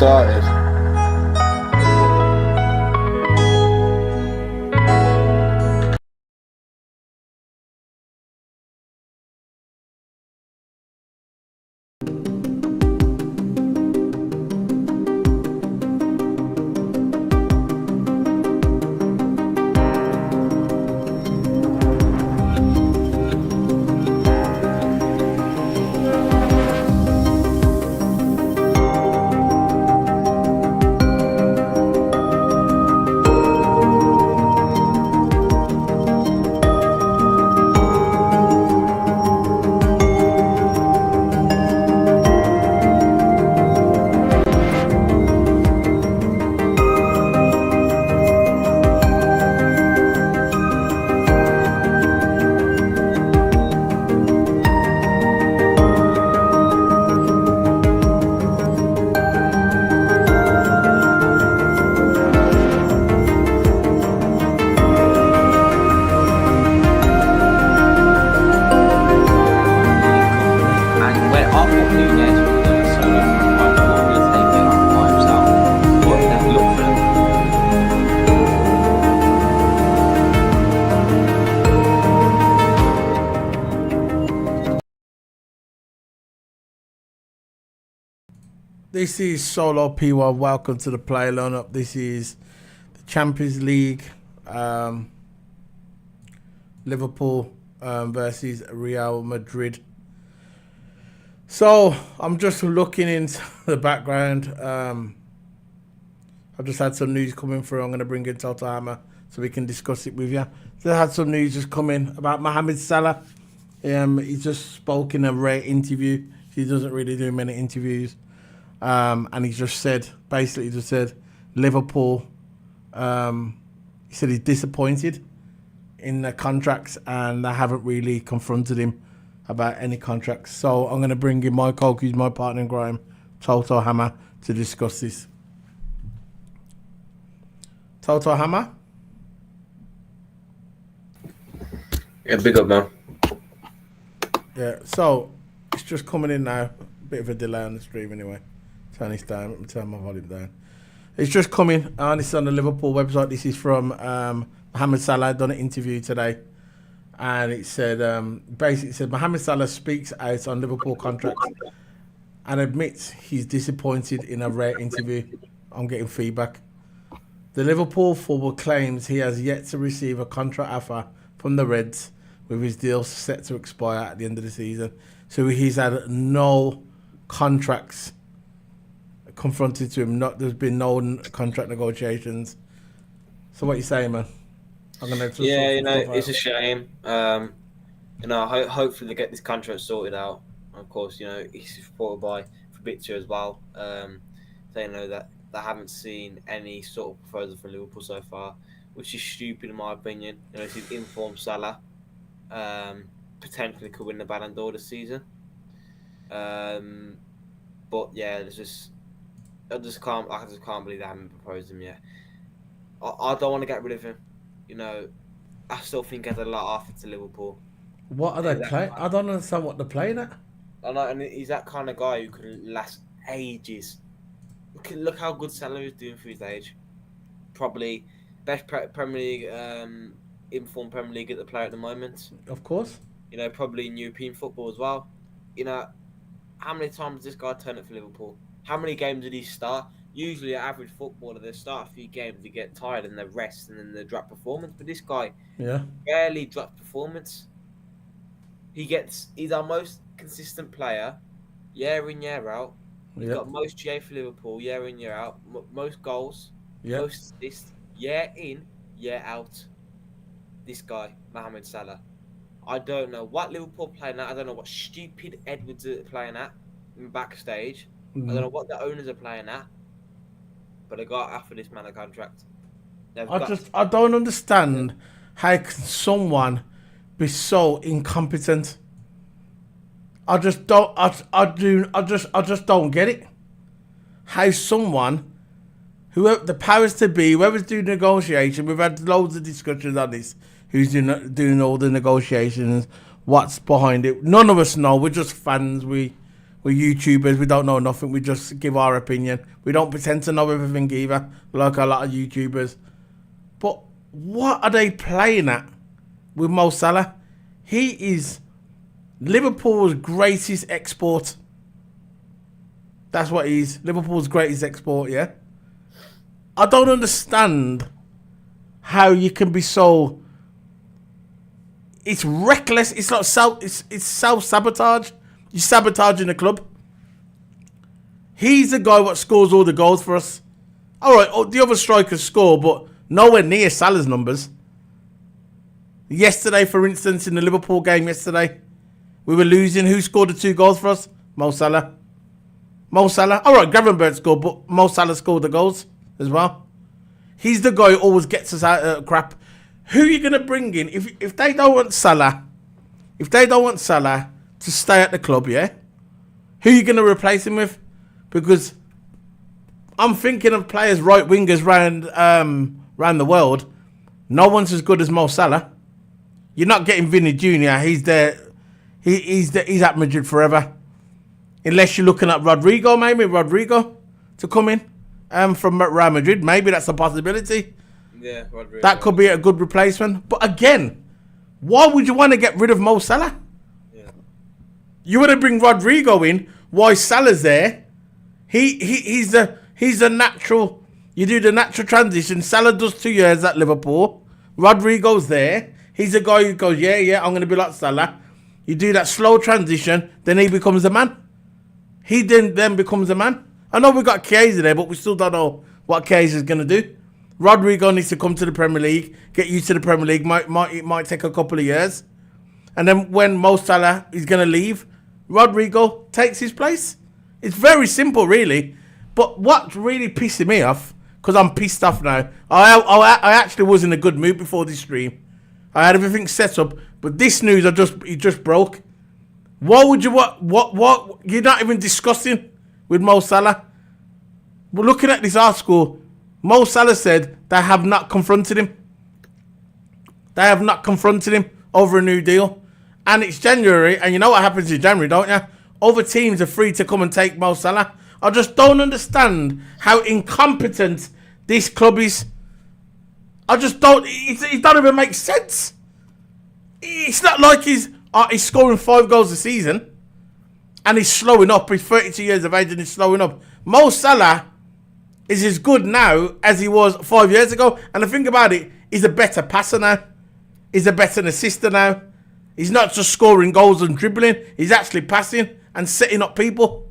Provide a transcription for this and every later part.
started. This is Solo P1. Welcome to the play lineup. This is the Champions League. Liverpool versus Real Madrid. So I'm just looking into the background. I've just had some news coming through. I'm going to bring in Toto Hammer so we can discuss it with you. So I had some news just come in about Mohamed Salah. He just spoke in a rare interview. He doesn't really do many interviews. And he just said, Liverpool, he said he's disappointed in the contracts and they haven't really confronted him about any contracts. So I'm going to bring in my coach, who's my partner in crime, Toto Hammer, to discuss this. Toto Hammer? Yeah, big up, man. Yeah, so it's just coming in now. Bit of a delay on the stream anyway. Turn this down, turn my volume down. It's just coming, and it's on the Liverpool website. This is from Mohamed Salah, done an interview today. And it said, basically, it said, Mohamed Salah speaks out on Liverpool contracts and admits he's disappointed in a rare interview. I'm getting feedback. The Liverpool forward claims he has yet to receive a contract offer from the Reds, with his deal set to expire at the end of the season. So he's had no contracts confronted to him. There's been no contract negotiations. So what you saying, man? It's a shame. Hopefully they get this contract sorted out. Of course, he's supported by Fabrizio as well. They know that they haven't seen any sort of proposal from Liverpool so far, which is stupid in my opinion. It's his informed Salah. Potentially could win the Ballon d'Or this season. But yeah, I just can't believe they haven't proposed him yet. I don't want to get rid of him. I still think he has a lot offered to Liverpool. What are they playing? I don't understand what they're playing at. I know, and he's that kind of guy who could last ages. Look how good Salah is doing for his age. Probably best Premier League, informed Premier League at the player at the moment. Of course. Probably in European football as well. How many times does this guy turn up for Liverpool? How many games did he start? Usually, an average footballer, they start a few games, they get tired and they rest and then they drop performance. But this guy rarely drops performance. He's our most consistent player, year in, year out. He's got most GA for Liverpool, year in, year out. Most goals, most assists, year in, year out. This guy, Mohamed Salah. I don't know what Liverpool are playing at. I don't know what stupid Edwards are playing at in backstage. I don't know what the owners are playing at. But I got after this man a contract. I don't understand how can someone be so incompetent. I just don't get it. How someone, whoever the powers to be, whoever's doing negotiation, we've had loads of discussions on this. Who's doing all the negotiations? What's behind it? None of us know. We're just fans. We We're YouTubers. We don't know nothing. We just give our opinion. We don't pretend to know everything either, like a lot of YouTubers. But what are they playing at with Mo Salah? He is Liverpool's greatest export. That's what he is. Liverpool's greatest export, yeah? I don't understand how you can be so... It's reckless. It's not it's self-sabotage. You're sabotaging the club. He's the guy that scores all the goals for us. All right, the other strikers score, but nowhere near Salah's numbers. Yesterday, for instance, in the Liverpool game yesterday, we were losing. Who scored the 2 goals for us? Mo Salah. Mo Salah. All right, Gravenberch scored, but Mo Salah scored the goals as well. He's the guy who always gets us out of crap. Who are you going to bring in if they don't want Salah? If they don't want Salah to stay at the club, yeah? Who are you going to replace him with? Because I'm thinking of players, right wingers round the world. No one's as good as Mo Salah. You're not getting Vinny Jr. He's there. He's at Madrid forever. Unless you're looking at Rodrigo to come in from Real Madrid. Maybe that's a possibility. Yeah, Rodrigo. That could be a good replacement. But again, why would you want to get rid of Mo Salah? Yeah. You want to bring Rodrigo in while Salah's there. He's the natural. You do the natural transition. Salah does 2 years at Liverpool. Rodrigo's there. He's a guy who goes, yeah, I'm going to be like Salah. You do that slow transition, then he becomes a man. He then becomes a man. I know we got Chiesa there, but we still don't know what Chiesa is going to do. Rodrigo needs to come to the Premier League, get used to the Premier League. It might take a couple of years. And then when Mo Salah is going to leave, Rodrigo takes his place. It's very simple, really. But what's really pissing me off, because I'm pissed off now, I actually was in a good mood before this stream. I had everything set up, but this news it just broke. What would you what you're not even discussing with Mo Salah? We're looking at this article. Mo Salah said they have not confronted him. They have not confronted him over a new deal. And it's January, and you know what happens in January, don't you? Other teams are free to come and take Mo Salah. I just don't understand how incompetent this club is. I just don't... It don't even make sense. It's not like he's scoring 5 goals a season and he's slowing up. He's 32 years of age and he's slowing up. Mo Salah is as good now as he was 5 years ago. And the thing about it, he's a better passer now. He's a better assister now. He's not just scoring goals and dribbling. He's actually passing and setting up people.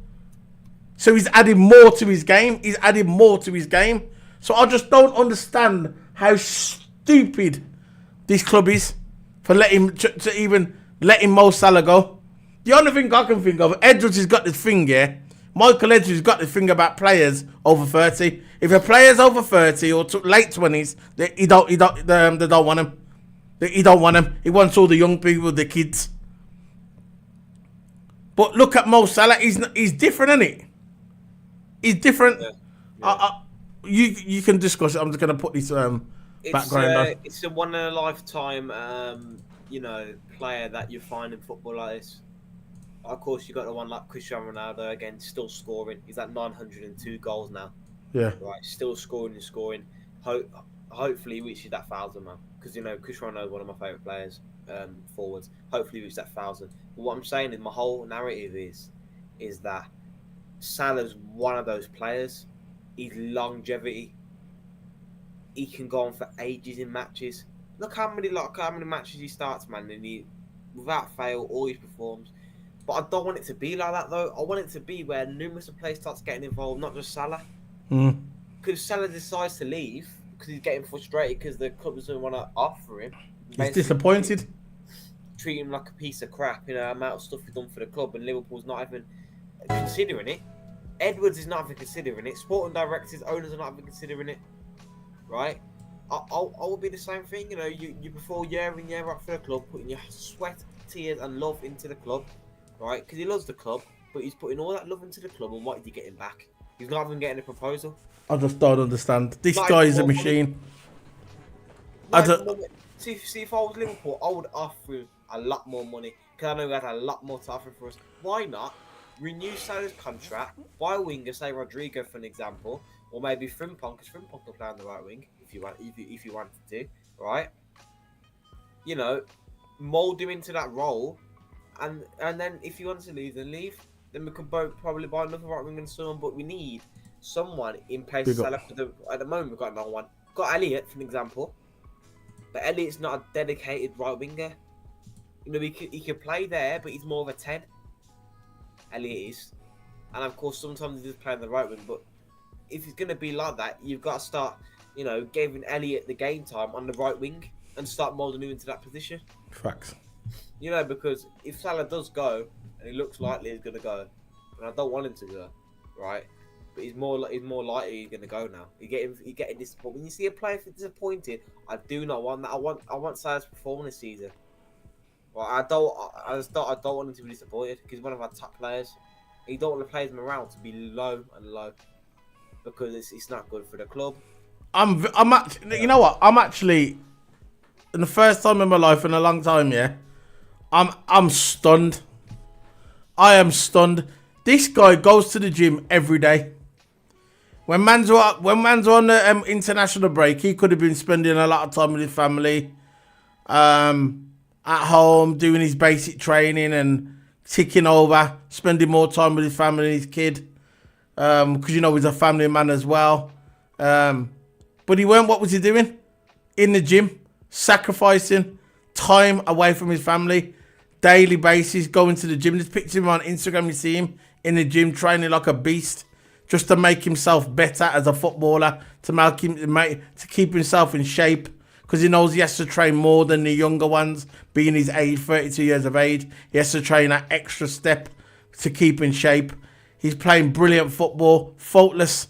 So he's adding more to his game. So I just don't understand how stupid this club is for even letting Mo Salah go. The only thing I can think of, Edwards has got this thing here. Michael Edwards has got this thing about players over 30. If a player's over 30 or late 20s, they don't want him. He don't want him. He wants all the young people, the kids. But look at Mo Salah. He's different, isn't he? He's different. Yeah. You can discuss it. I'm just going to put this background on. It's a one in a lifetime, player that you find in football like this. Of course, you got the one like Cristiano Ronaldo again, still scoring. He's at 902 goals now. Yeah. Right, still scoring and scoring. Hopefully, he reaches that 1,000, man. Because Cristiano Ronaldo is one of my favourite players, forwards. Hopefully, he reaches that 1,000. But what I'm saying is, my whole narrative is that Salah's one of those players. His longevity, he can go on for ages in matches. Look how many matches he starts, man, and he, without fail, always performs. But I don't want it to be like that, though. I want it to be where numerous players starts getting involved, not just Salah. Because Salah decides to leave because he's getting frustrated because the club doesn't want to offer him. He's disappointed. Treat him like a piece of crap, amount of stuff he's done for the club, and Liverpool's not even considering it. Edwards is not even considering it. Sporting directors, owners are not even considering it. Right? I will be the same thing. You perform year in, year out for the club, putting your sweat, tears, and love into the club. Right? Because he loves the club, but he's putting all that love into the club, and what is he getting back? He's not even getting a proposal. I just don't understand. This guy is a machine. See, if I was Liverpool, I would offer him a lot more money because I know he has a lot more to offer for us. Why not renew Salah's contract, buy a winger, say Rodrigo for an example, or maybe Frimpong, because Frimpong can play on the right wing if you wanted to, right? You know, mold him into that role, and then if you want to leave, then leave. Then we could probably buy another right winger and someone, but we need someone in place of Salah. At the moment, we've got no one. We've got Elliot for an example, but Elliot's not a dedicated right winger. You know, he could play there, but he's more of a 10. Elliot is. And of course, sometimes he does play on the right wing, but if it's going to be like that, you've got to start, you know, giving Elliot the game time on the right wing and start moulding him into that position. Facts. You know, because if Salah does go, and he looks likely he's going to go, and I don't want him to go, right? But he's more likely he's going to go now. You're getting disappointed. When you see a player disappointed, I do not want that. I want Salah's performance this season. Well, I don't want him to be disappointed because he's one of our top players. You don't want to play him around to be low and low because it's not good for the club. You know what? I'm actually, in the first time in my life in a long time, yeah, I'm stunned. I am stunned. This guy goes to the gym every day. When man's on the international break, he could have been spending a lot of time with his family. At home, doing his basic training and ticking over, spending more time with his family and his kid. Because, you know, he's a family man as well. But he weren't, what was he doing? In the gym, sacrificing time away from his family, daily basis, going to the gym. Just picture him on Instagram, you see him in the gym training like a beast, just to make himself better as a footballer, to keep himself in shape. Because he knows he has to train more than the younger ones, being his age, 32 years of age. He has to train that extra step to keep in shape. He's playing brilliant football, faultless.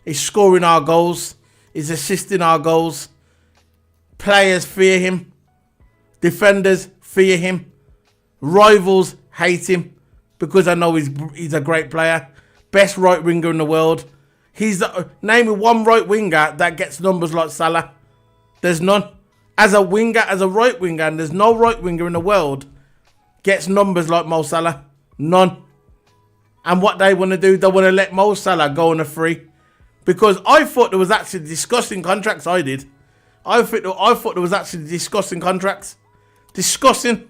He's scoring our goals. He's assisting our goals. Players fear him. Defenders fear him. Rivals hate him because I know he's a great player. Best right winger in the world. Name me one right winger that gets numbers like Salah. There's none. As a right winger, and there's no right winger in the world gets numbers like Mo Salah. None. And what they want to do, they want to let Mo Salah go on a free. Because I thought there was actually discussing contracts, I did. I thought there was actually discussing contracts. Discussing.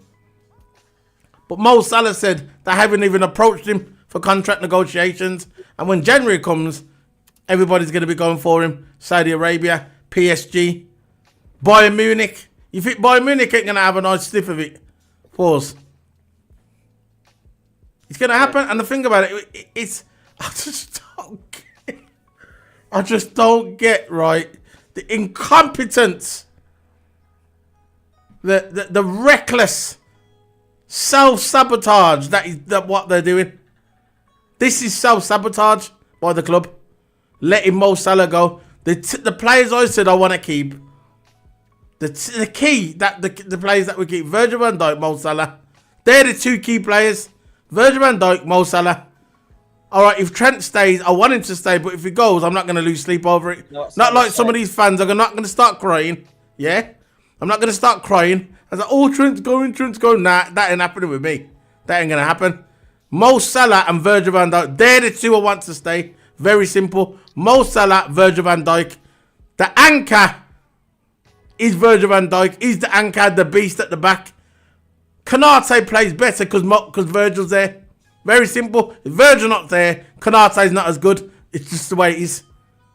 But Mo Salah said they haven't even approached him for contract negotiations. And when January comes, everybody's going to be going for him. Saudi Arabia, PSG, Bayern Munich. You think Bayern Munich ain't going to have a nice sniff of it? Pause. It's going to happen. And the thing about it, it's... I just don't get, right, the incompetence, the reckless self-sabotage that what they're doing. This is self-sabotage by the club. Letting Mo Salah go. The players I said I want to keep. The key, that the players that we keep, Virgil van Dijk, Mo Salah. They're the two key players. Virgil van Dijk, Mo Salah. Alright, if Trent stays, I want him to stay, but if he goes, I'm not going to lose sleep over it. Not like some of these fans are not going to start crying. Yeah? I'm not going to start crying. I was like, oh, Trent's going. Nah, that ain't happening with me. That ain't going to happen. Mo Salah and Virgil van Dijk, they're the two I want to stay. Very simple. Mo Salah, Virgil van Dijk. The anchor is Virgil van Dijk. He's the anchor, the beast at the back. Kanate plays better because Virgil's there. Very simple. If Virgil not there, Kanate's not as good. It's just the way it is.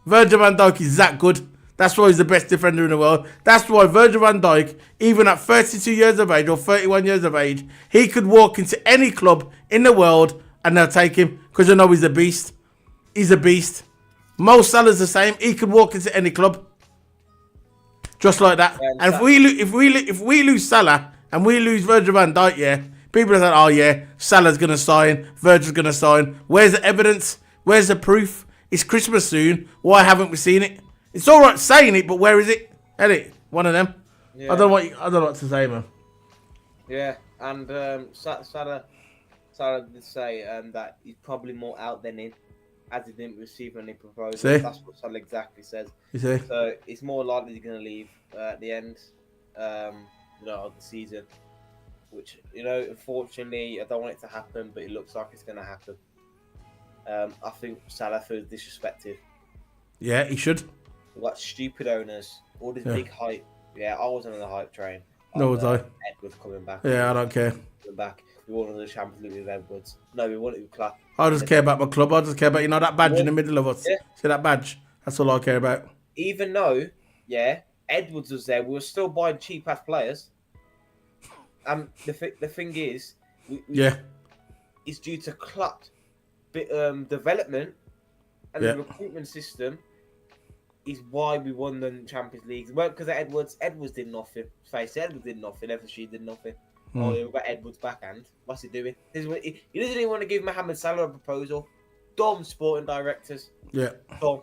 Virgil van Dijk is that good. That's why he's the best defender in the world. That's why Virgil van Dijk, even at 32 years of age or 31 years of age, he could walk into any club in the world and they'll take him because they know he's a beast. He's a beast. Mo Salah's the same. He could walk into any club. Just like that. And if we lose Salah and we lose Virgil van Dijk, yeah, people are saying, oh yeah, Salah's going to sign, Virgil's going to sign. Where's the evidence? Where's the proof? It's Christmas soon. Why haven't we seen it? It's all right saying it, but where is it? Edit, one of them. Yeah. I don't know what to say, man. Yeah, and Salah did say that he's probably more out than in, as he didn't receive any proposals. See? That's what Salah exactly says. You see? So it's more likely he's going to leave at the end, of the season. Which, unfortunately, I don't want it to happen, but it looks like it's going to happen. I think Salah feels disrespected. Yeah, he should. We've got stupid owners, all this big hype. Yeah, I wasn't on the hype train No, on was I? Edwards coming back. Yeah, I don't care. Coming back. We wanted the Champions League with Edwards. No, we wanted with Klopp. I just care about my club. I just care about, that badge in the middle of us. Yeah. See that badge? That's all I care about. Even though, Edwards was there, we were still buying cheap ass players. The thing is, it's due to Klopp development and the recruitment system is why we won the Champions League. It weren't because of Edwards. Edwards did nothing. Face it, Edwards did nothing. FSG did nothing. Oh, yeah, we've got Edwards backhand. What's he doing? He doesn't even want to give Mohamed Salah a proposal. Dumb sporting directors. Yeah. Dumb.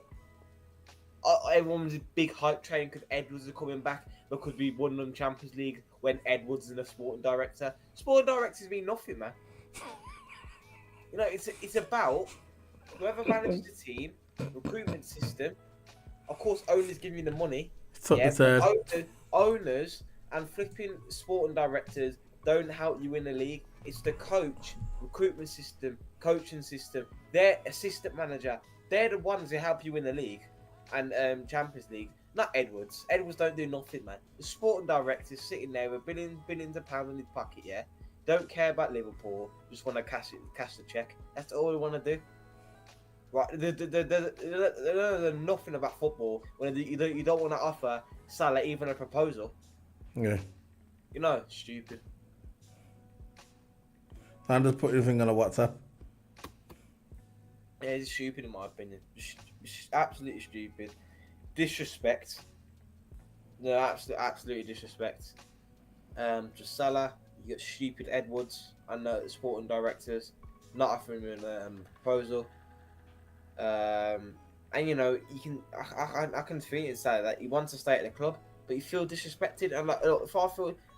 Everyone was a big hype train because Edwards is coming back because we won the Champions League when Edwards is a sporting director. Sporting directors mean nothing, man. It's about whoever manages the team, recruitment system. Of course, owners give you the money. Owners and flipping sporting directors don't help you win the league. It's the coach, recruitment system, coaching system. Their assistant manager. They're the ones who help you win the league and Champions League. Not Edwards. Edwards don't do nothing, man. The sporting director's sitting there with billions of pounds in his pocket, yeah? Don't care about Liverpool. Just want to cash the check. That's all they want to do. Right, there's nothing about football when you don't want to offer Salah even a proposal. Yeah. Stupid. I'm just putting your thing on a WhatsApp. Yeah, it's stupid in my opinion. Absolutely stupid. Disrespect. No, absolutely disrespect. Just Salah. You got stupid Edwards and the sporting directors not offering him a proposal. And you can I can feel it inside that he wants to stay at the club, but you feel disrespected. And like, if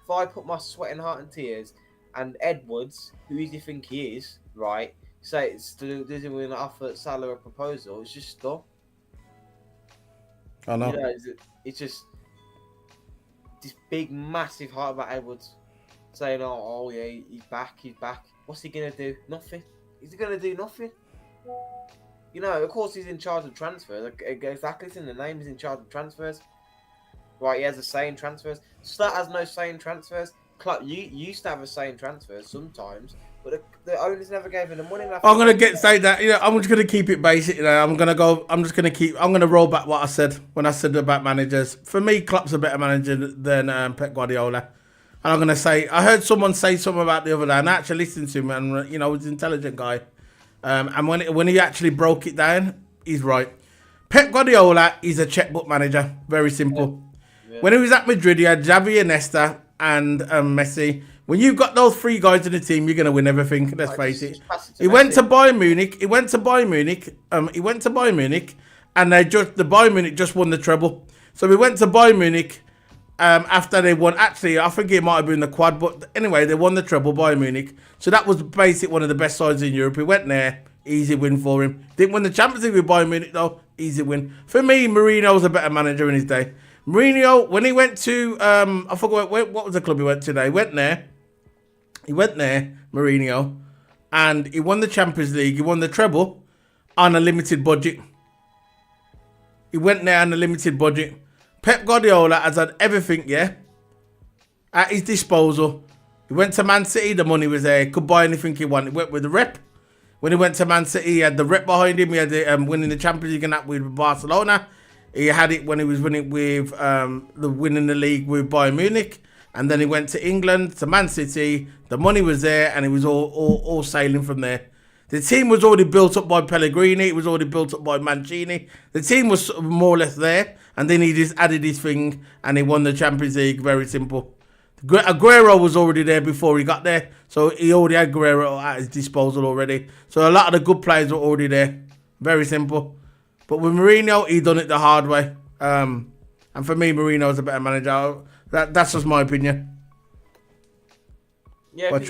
I put my sweat and heart and tears, and Edwards, who do you think he is, right? Say doesn't want to offer Salah a proposal. It's just dumb. I know. It's just this big, massive hype about Edwards, saying, "Oh yeah, he's back. What's he gonna do? Nothing. He's gonna do nothing." Of course, he's in charge of transfers. Exactly, it's in the name. He's in charge of transfers. Right, he has a say in transfers. Slat has no say in transfers. Club, you used to have a say in transfers sometimes, but the owners never gave him the money. I'm gonna say that. I'm just gonna keep it basic. I'm gonna roll back what I said when I said about managers. For me, Klopp's a better manager than Pep Guardiola. And I'm gonna say, I heard someone say something about the other day, and I actually listened to him, and he's an intelligent guy. And when he actually broke it down, he's right. Pep Guardiola is a checkbook manager. Very simple. Yeah. When he was at Madrid, he had Xavi, Iniesta, and Messi. When you've got those three guys in the team, you're going to win everything. Let's face it. He went to Bayern Munich. He went to Bayern Munich, and the Bayern Munich just won the treble. So we went to Bayern Munich after they won. Actually, I think it might have been the quad, but anyway, they won the treble, Bayern Munich. So that was basically one of the best sides in Europe. He went there, easy win for him. Didn't win the Champions League with Bayern Munich though, easy win. For me, Mourinho was a better manager in his day. Mourinho, when he went to, I forgot what was the club he went to there. He went there, Mourinho, and he won the Champions League. He won the treble on a limited budget. He went there on a limited budget. Pep Guardiola has had everything, at his disposal. He went to Man City, the money was there. He could buy anything he wanted. He went with the rep. When he went to Man City, he had the rep behind him. He had the winning the Champions League and that with Barcelona. He had it when he was winning with winning the league with Bayern Munich. And then he went to England, to Man City. The money was there, and it was all sailing from there. The team was already built up by Pellegrini. It was already built up by Mancini. The team was more or less there. And then he just added his thing, and he won the Champions League. Very simple. Aguero was already there before he got there. So he already had Aguero at his disposal already. So a lot of the good players were already there. Very simple. But with Mourinho, he done it the hard way. And for me, Mourinho's a better manager. That's just my opinion. Yeah, because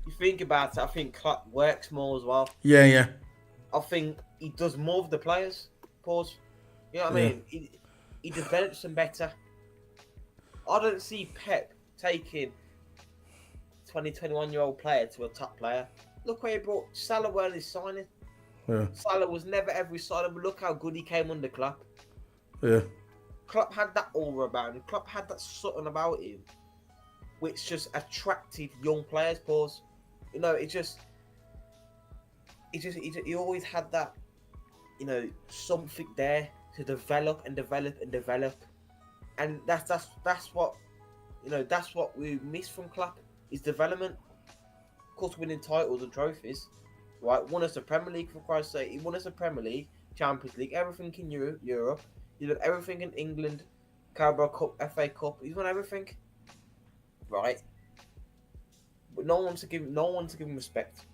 you think about it, I think Klopp works more as well. Yeah. I think he does more with the players. Pause. You know what I mean? He develops them better. I don't see Pep taking 20, 21-year-old player to a top player. Look where he brought Salah, where he's signing. Yeah. Salah was never every Salah, but look how good he came under Klopp. Yeah. Klopp had that aura about him. Klopp had that something about him, which just attracted young players. Pause. You know, he always had that, you know, something there to develop and develop and develop, and that's what, you know, that's what we miss from Klopp, is development. Of course, winning titles and trophies, right? Won us the Premier League, for Christ's sake. He won us the Premier League, Champions League, everything in Europe. He did everything in England, Carabao Cup, FA Cup. He's won everything, right? But no one to give him respect.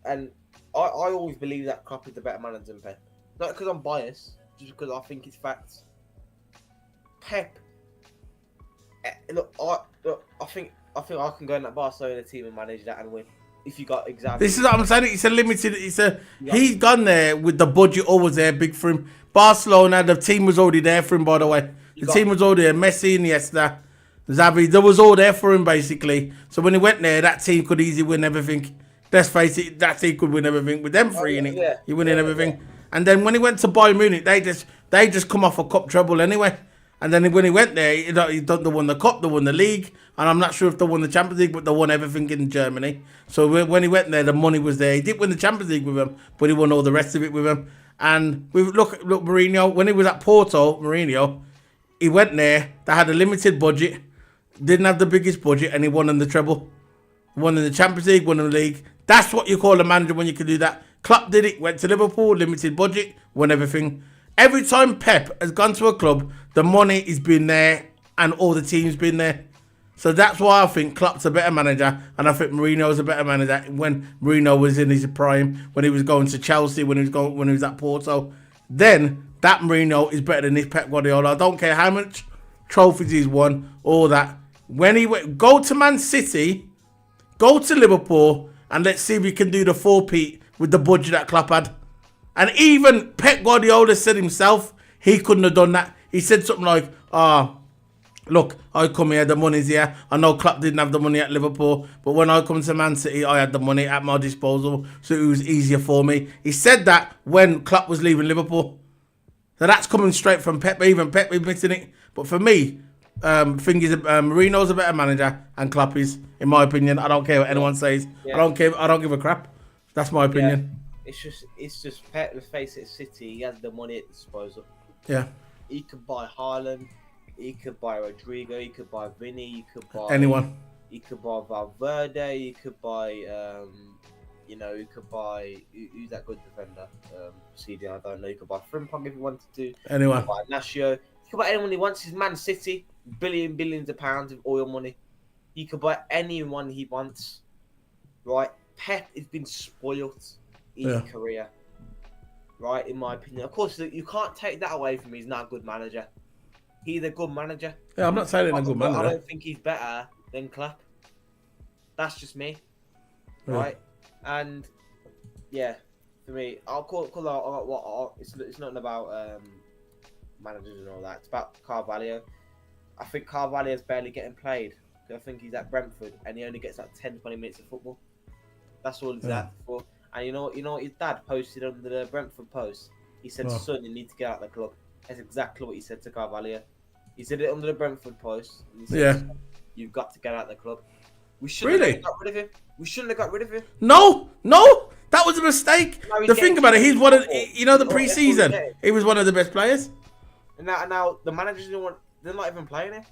And I always believe that Klopp is the better manager than Pep. Not because I'm biased, just because I think it's facts. Pep, I think I can go in that Barcelona team and manage that and win. If you got exactly. This is what I'm saying. It's a limited. He's gone there with the budget always there, big for him. Barcelona, the team was already there for him. By the way, the team was already there. Messi, Iniesta, Xavi, they was all there for him basically. So when he went there, that team could easily win everything. Let's face it, that team could win everything with them three in it. He winning everything. Yeah. And then when he went to Bayern Munich, they just come off a cup treble anyway. And then when he went there, they won the cup, they won the league, and I'm not sure if they won the Champions League, but they won everything in Germany. So when he went there, the money was there. He didn't win the Champions League with them, but he won all the rest of it with them. And look, Mourinho, when he was at Porto, he went there. They had a limited budget, didn't have the biggest budget, and he won in the treble. Won in the Champions League, won in the league. That's what you call a manager when you can do that. Klopp did it, went to Liverpool, limited budget, won everything. Every time Pep has gone to a club, the money has been there and all the team's been there. So that's why I think Klopp's a better manager, and I think Mourinho's a better manager when Mourinho was in his prime, when he was going to Chelsea, when he was at Porto. Then that Mourinho is better than this Pep Guardiola. I don't care how much trophies he's won, all that. When he went, go to Man City, go to Liverpool, and let's see if he can do the 4-peat with the budget that Klopp had. And even Pep Guardiola said himself, he couldn't have done that. He said something like, look, I come here, the money's here. I know Klopp didn't have the money at Liverpool, but when I come to Man City, I had the money at my disposal, so it was easier for me. He said that when Klopp was leaving Liverpool. So that's coming straight from Pep, even Pep admitting it. But for me, Mourinho's a better manager and Klopp is, in my opinion. I don't care what anyone says. Yeah. I don't give a crap. That's my opinion. Yeah. It's just Pep, let's face it, City, he has the money at disposal. Yeah. He could buy Haaland, he could buy Rodrigo, he could buy Vinny, he could buy anyone. He could buy Valverde, he could buy he could buy who's that good defender? CD, I don't know. He could buy Frimpong if he wanted to. Anyone. He could buy Nascio. He could buy anyone he wants. He's Man City, billions of pounds of oil money. He could buy anyone he wants. Right? Pep has been spoilt in his career, right? In my opinion, of course, you can't take that away from him. He's not a good manager. He's a good manager. Yeah, I'm not saying he's a good manager. I don't think he's better than Klopp. That's just me, right? And yeah, for me, I'll call what it's not about managers and all that. It's about Carvalho. I think Carvalho's barely getting played. I think he's at Brentford and he only gets like 10-20 minutes of football. That's all he's at for. And you know what his dad posted under the Brentford post? He said, son, you need to get out of the club. That's exactly what he said to Carvalho. He said it under the Brentford post. He said, you've got to get out of the club. We shouldn't have got rid of him. We shouldn't have got rid of him. No, that was a mistake. The thing about it, he's one of the pre-season. He was one of the best players. And now the managers they're not even playing him.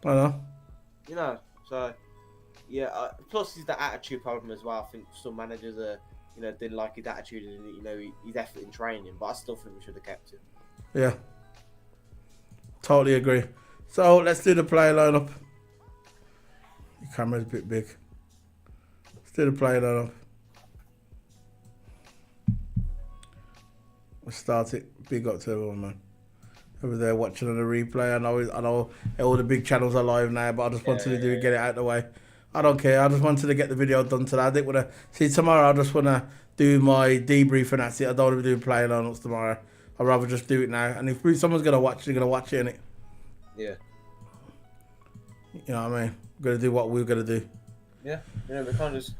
I know. You know, so yeah. Plus, he's the attitude problem as well. I think some managers are, didn't like his attitude and his effort in training. But I still think we should have kept him. Yeah, totally agree. So let's do the player lineup. Your camera's a bit big. Let's do the player lineup. We'll start it. Big up to everyone, man. Over there watching on the replay. I know all the big channels are live now, but I just wanted to get it out of the way. I don't care. I just wanted to get the video done today. I didn't want to see tomorrow. I just want to do my debrief and that's it. I don't want to be doing player lineups tomorrow. I'd rather just do it now. And if someone's gonna watch, they're gonna watch it, innit? Yeah. You know what I mean? We're gonna do what we're gonna do. Yeah. We can't just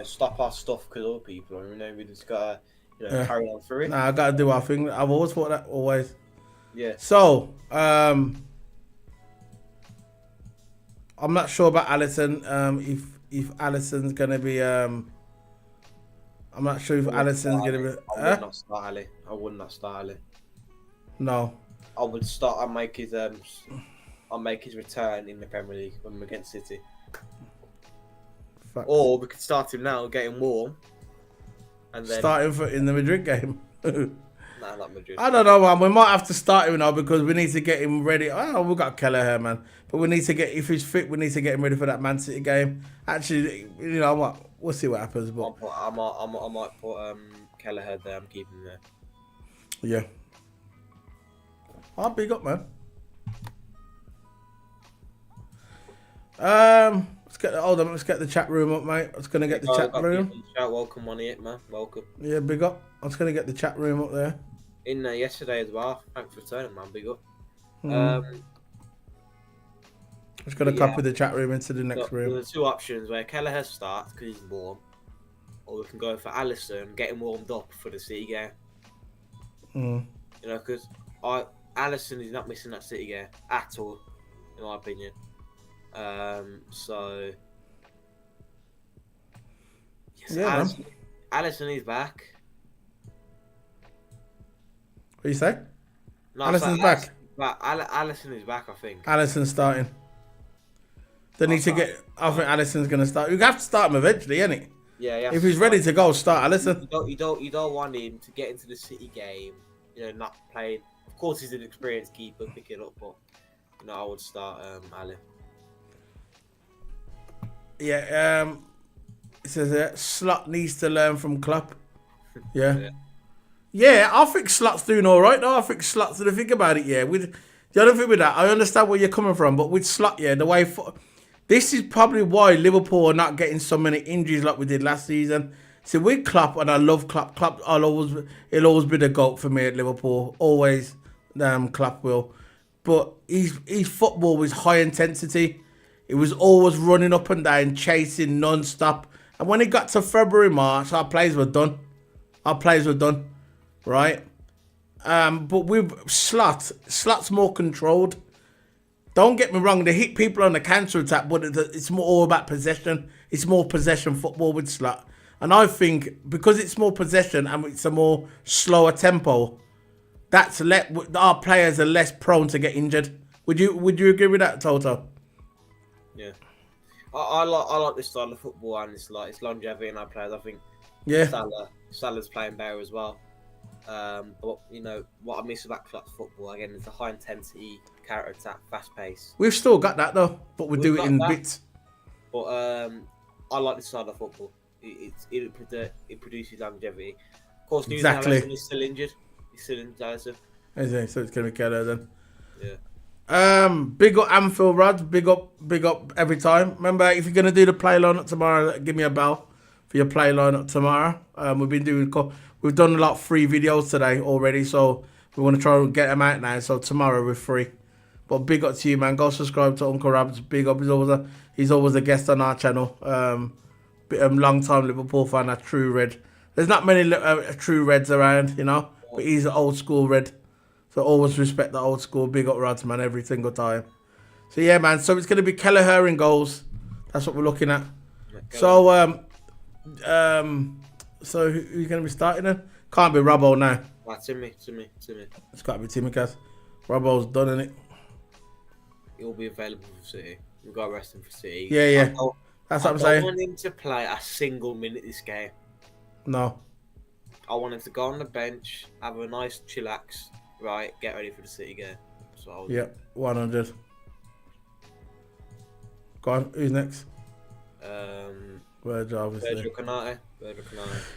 stop our stuff because other people. We just gotta carry on through it. Nah, I got to do our thing. I've always thought that, always. Yeah. So, I'm not sure about Alisson. If Alisson's gonna be, I'm not sure if Alisson's gonna be. I would not start Ali. I would not start Ali. No. I would start. I'll make his return in the Premier League when we're against City. Fact. Or we could start him now, getting warm, and then Start him in the Madrid game. Nah, not Madrid. I don't know, man. We might have to start him now because we need to get him ready. Oh, we've got Kelleher, man. But we need to get, if he's fit, we need to get him ready for that Man City game. Actually, we'll see what happens. But I might put Kelleher there. I'm keeping him there. yeah. I'll big up, man. Let's get the chat room up, mate. I was gonna get the chat room. Welcome on it, man. Welcome. Yeah, big up. I was gonna get the chat room up there. In there yesterday as well. Thanks for returning, man. Big up. Just gonna copy the chat room into the next room. There are two options where Kelleher starts because he's warm, or we can go for Alisson, get him warmed up for the City game. Because Alisson is not missing that City game at all, in my opinion. So yes, yeah, Alisson is back. What do you say? No, Alisson's back. Alisson is back, I think. Alisson's starting. They need to get. I think Alisson's gonna start. You have to start him eventually, isn't it? Yeah. If he's ready to go, start Alisson. You don't want him to get into the City game. Not playing. Of course, he's an experienced keeper, pick it up, but I would start Ali. Yeah. It says Slot needs to learn from Klopp. Yeah. Yeah, I think Slot's doing all right. No, I think Slot's. The thing about it, yeah. The other thing with that, I understand where you're coming from, but with Slot, yeah, the way. This is probably why Liverpool are not getting so many injuries like we did last season. See, with Klopp, and I love Klopp. Klopp, he'll always be the GOAT for me at Liverpool. Always, Klopp will. But his football was high intensity. It was always running up and down, chasing non-stop. And when it got to February, March, our plays were done. Right? But with Slot's more controlled. Don't get me wrong, they hit people on the counter attack, but it's more all about possession. It's more possession football with Slot. And I think because it's more possession and it's a more slower tempo, our players are less prone to get injured. Would you agree with that, Toto? Yeah. I like this style of football and it's longevity in our players. I think Salah's playing better as well. But what I miss about Klopp's football again is the high intensity, counter attack, fast pace. We've still got that though, but we do it in bits. But I like this style of football. It produces longevity. Of course, Exactly. Alisson is still injured. He's still injured, Alisson. Is he? So it's gonna be Keller then. Yeah. Big up Anfield, Rod. Big up every time. Remember, if you're gonna do the play lineup tomorrow, give me a bell for your play lineup tomorrow. We've done a lot of free videos today already, so we want to try and get them out now. So tomorrow we're free. But big up to you, man. Go subscribe to Uncle Rabs. Big up. He's always a guest on our channel. Long time Liverpool fan, a true red. There's not many true reds around, but he's an old school red. So always respect the old school. Big up Rods, man, every single time. So yeah, man. So it's going to be Kelleher in goals. That's what we're looking at. So so who's going to be starting then? Can't be Robbo now. Timmy. It's got to be Timmy Cass. Robbo's done, innit? He'll be available for City. We've got to rest him for City. Yeah. That's what I'm saying. I don't want him to play a single minute this game. No. I want him to go on the bench, have a nice chillax, right, get ready for the City game. So Yep, 100. Go on, who's next? Virgil, obviously. Virgil Canate.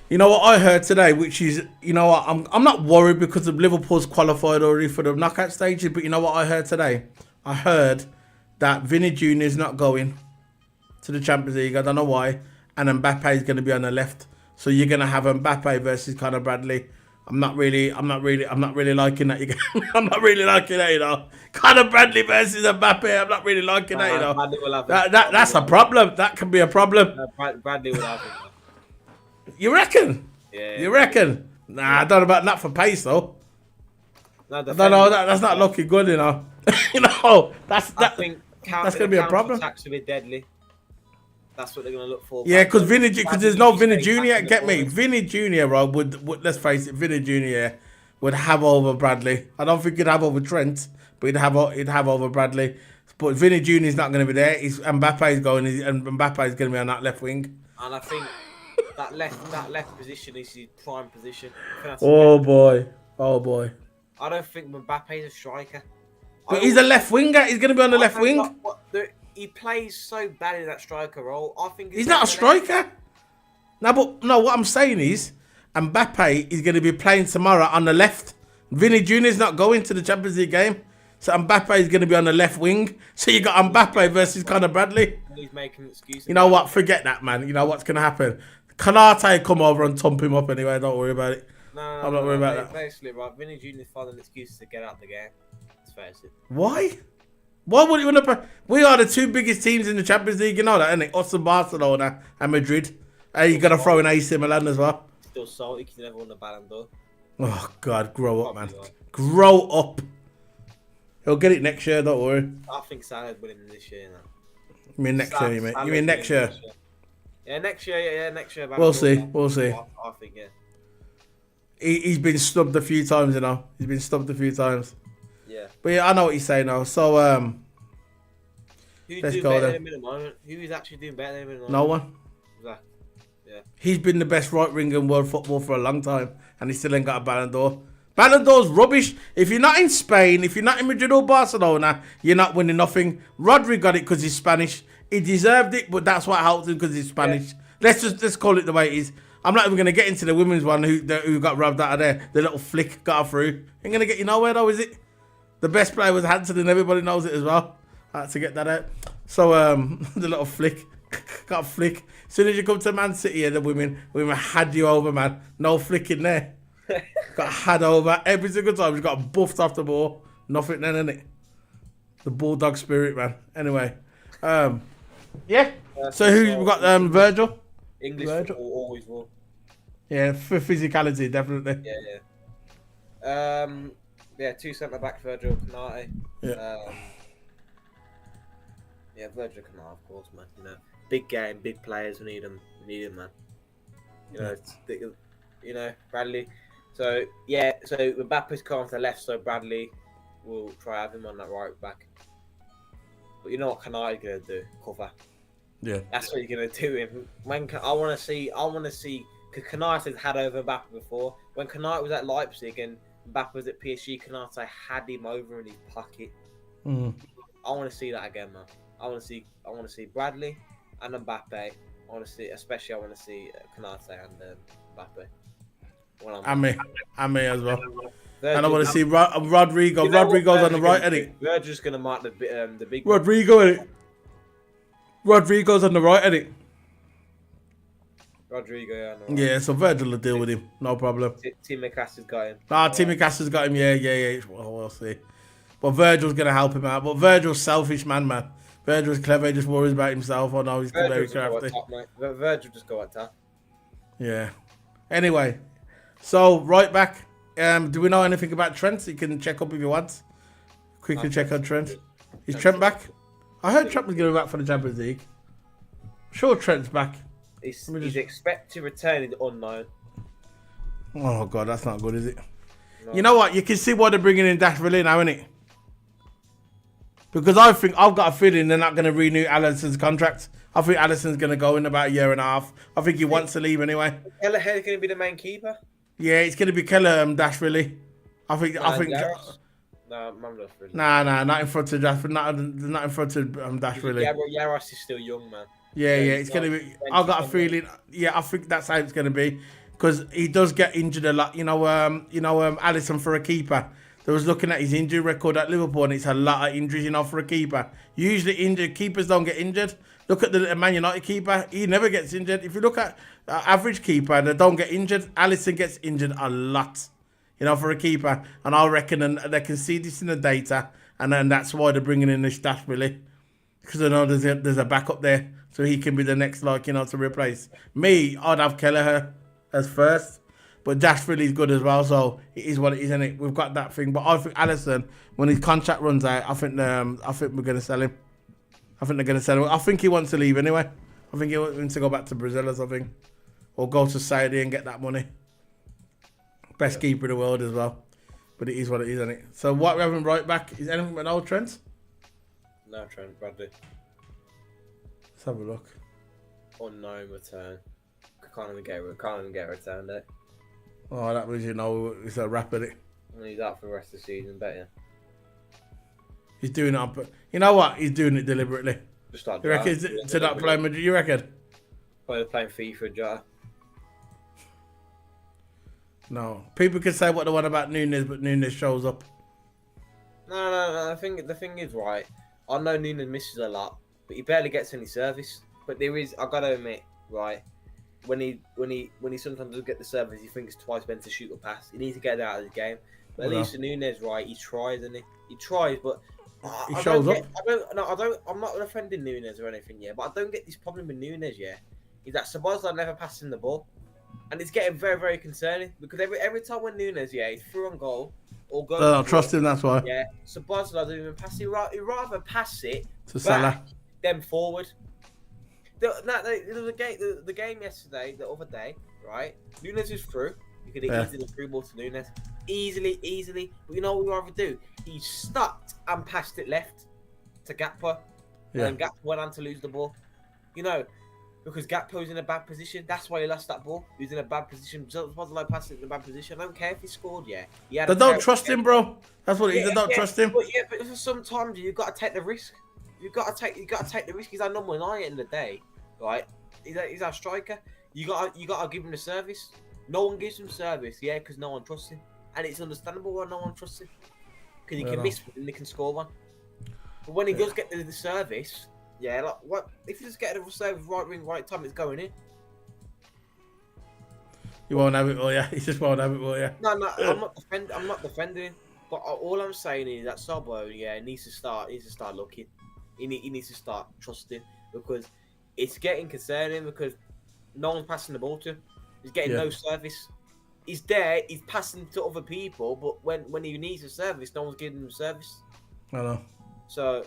You know what I heard today, which is, I'm not worried because of Liverpool's qualified already for the knockout stages, but you know what I heard today? I heard that Vinny Jr. is not going to the Champions League. I don't know why. And Mbappe is going to be on the left. So you're going to have Mbappe versus Conor Bradley. I'm not really liking that. I'm not really liking that, Conor Bradley versus Mbappe. I'm not really liking that, That's a problem. That can be a problem. Bradley will have him. You reckon? Yeah. You reckon? Nah, I don't know about that for pace though. No, That's not looking good, you know. That's I think that's gonna be a problem. Attacks will be deadly. That's what they're gonna look for. Yeah, because there's no Vinny Jr. Get me, Forward. Vinny Jr. Bro, would let's face it, Vinny Jr. would have over Bradley. I don't think he'd have over Trent, but he'd have over Bradley. But Vinny Jr. is not going to be there. Mbappe is going, and Mbappe is going to be on that left wing. And I think that left position is his prime position. Oh boy. I don't think Mbappe is a striker. But he's a left winger. He's going to be on the left wing. He plays so bad in that striker role. I think he's not a striker. No, what I'm saying is, Mbappe is going to be playing tomorrow on the left. Vinny Jr. is not going to the Champions League game. So Mbappe is going to be on the left wing. So you got Mbappe versus Conor Bradley. He's making excuses. You know what? Forget that, man. You know what's going to happen? Kanate come over and thump him up anyway. Don't worry about it. I'm not worried about that. Basically, right, Vinny Jr. is finding excuses to get out of the game. Let's face it. Why? Why would he want to? We are the two biggest teams in the Champions League. You know that, isn't it? Us and Barcelona and Madrid. Hey, you got to throw in AC Milan as well. Still salty because he never won the Ballon d'Or. Oh God, grow up, man. Grow up. He'll get it next year. Don't worry. I think Salah's winning this year now. You mean next year? You mean next year? Yeah, next year. Yeah, next year. We'll see. We'll see. I think yeah. He's been snubbed a few times, you know. He's been snubbed a few times. Yeah. But yeah, I know what he's saying now. So who's let's doing go better then. than him at the moment? Who is actually doing better than him at the moment? No one. Zach. Yeah. He's been the best right winger in world football for a long time, and he still ain't got a Ballon d'Or. Ballon d'Or's rubbish. If you're not in Spain, if you're not in Madrid or Barcelona, you're not winning nothing. Rodri got it because he's Spanish. He deserved it, but that's what helped him because he's Spanish. Yeah. Let's call it the way it is. I'm not even going to get into the women's one who got robbed out of there. The little flick got her through. Ain't going to get you nowhere though, is it? The best player was Hansen and everybody knows it as well. I had to get that out. So the little flick. Got a flick. As soon as you come to Man City and the women had you over, man. No flicking there. Got had over every single time. She got buffed off the ball. Nothing then, innit? The bulldog spirit, man. Anyway, yeah. So who we got? Virgil. English Virgil. football always will. Yeah, for physicality, definitely. Yeah. Yeah, two centre back, Virgil, Kanate. Yeah. Yeah, Virgil Kanate, of course, man. You know, big game, big players. We need them, man. You know, Bradley. So yeah, so Mbappe's come off the left, so Bradley will try have him on that right back. But you know what Kanate's gonna do? Cover. Yeah. That's what he's gonna do. Him. I want to see. Because Kanate had over Mbappe before. When Kanate was at Leipzig and Mbappe was at PSG, Kanate had him over in his pocket. Mm. I want to see that again, man. I want to see Bradley and Mbappe. I want to see Kanate and Mbappe. I may as well. Virgil, and I want to see Rodrigo. You know Rodrigo's on the right, isn't he? Virgil's gonna mark the big. Rodrigo, isn't it? Rodrigo's on the right, isn't it? Rodrigo, yeah. No, Yeah, so Virgil will deal with him. No problem. Timmy Caster's got him. Timmy Caster's got him. Yeah. Well, we'll see. But Virgil's going to help him out. But Virgil's selfish, man. Virgil's clever. He just worries about himself. Oh, no, he's very crafty. Virgil just go at top. Yeah. Anyway, so right back. Do we know anything about Trent? You can check up if you want. Quickly check on Trent. Is Trent back? I heard Trent was going to be back for the Champions League. Sure, Trent's back. He's expected to return in the unknown. Oh, God, that's not good, is it? No. You know what? You can see why they're bringing in Dashville now, innit? Because I've got a feeling they're not going to renew Alisson's contract. I think Alisson's going to go in about a year and a half. I think he wants to leave anyway. Kelleher's going to be the main keeper? Yeah, it's going to be Keller Dashville. I think. No, Mamlo's really. Nah, not in front of Dashville. Not in front of Dashville. Yaros is still young, man. Yeah, it's going to be. I've got a feeling. Yeah, I think that's how it's going to be. Because he does get injured a lot. Alisson for a keeper. They was looking at his injury record at Liverpool, and it's a lot of injuries, for a keeper. Usually injured keepers don't get injured. Look at the Man United keeper. He never gets injured. If you look at average keeper, they don't get injured. Alisson gets injured a lot, for a keeper. And I reckon they can see this in the data, and then that's why they're bringing in this Dash, really. Because I know there's a backup there, so he can be the next, to replace. Me, I'd have Kelleher as first. But Dashville's good as well, so it is what it is, isn't it? We've got that thing. But I think Alisson, when his contract runs out, I think we're going to sell him. I think they're going to sell him. I think he wants to leave anyway. I think he wants to go back to Brazil or something. Or go to Saudi and get that money. Best keeper in the world as well. But it is what it is, isn't it? So what we having right back is anything but no Trent? No, Trent Bradley. Let's have a look. Unknown return. Can't even get a return there. Oh, that means it's a wrap at it. And he's out for the rest of the season, bet you. He's doing it on... You know what? He's doing it deliberately. Just like You reckon to not play Madrid? You reckon? Probably playing FIFA, Jota. No. People can say what they want about Nunes, but Nunes shows up. No. The thing is, right, I know Nunes misses a lot, but he barely gets any service. But there is, I gotta admit, right, when he sometimes does get the service, he thinks twice when to shoot or pass. He needs to get it out of the game. But at least Nunes, right, he tries, doesn't he? He tries, but he shows up. I'm not offending Nunes or anything, yeah, but I don't get this problem with Nunes, yeah. Is that Sabazza never passing the ball, and it's getting very, very concerning because every time when Nunes, yeah, he's through on goal or goes. I don't trust him. That's why. Yeah, Sabazza doesn't even pass. He'd rather pass it to Salah, then forward. There was the game yesterday, the other day, right? Nunes was through. You could easily through ball to Nunes. Easily. But you know what we rather do? He stopped and passed it left to Gakpo. Yeah. And Gakpo went on to lose the ball. You know, because Gakpo's in a bad position. That's why he lost that ball. He was in a bad position. Just wasn't like passing it in a bad position. I don't care if he scored, yeah. They don't trust him, bro. That's what it is. They don't trust him. But sometimes you've got to take the risk. You got to take the risk. He's our number 9 in the day, right? He's our striker. You got to give him the service. No one gives him service, yeah, because no one trusts him, and it's understandable why no one trusts him. Because he can miss one and he can score one. But when he does get the service, yeah, like what if you just get the service right ring, right time, it's going in. You won't have it, will you? You just won't have it, will you? No, I'm not defending him. But all I'm saying is that Sobo, yeah, needs to start looking. He needs to start trusting because it's getting concerning because no one's passing the ball to him. He's getting no service. He's there. He's passing to other people, but when he needs a service, no one's giving him service. I know. So,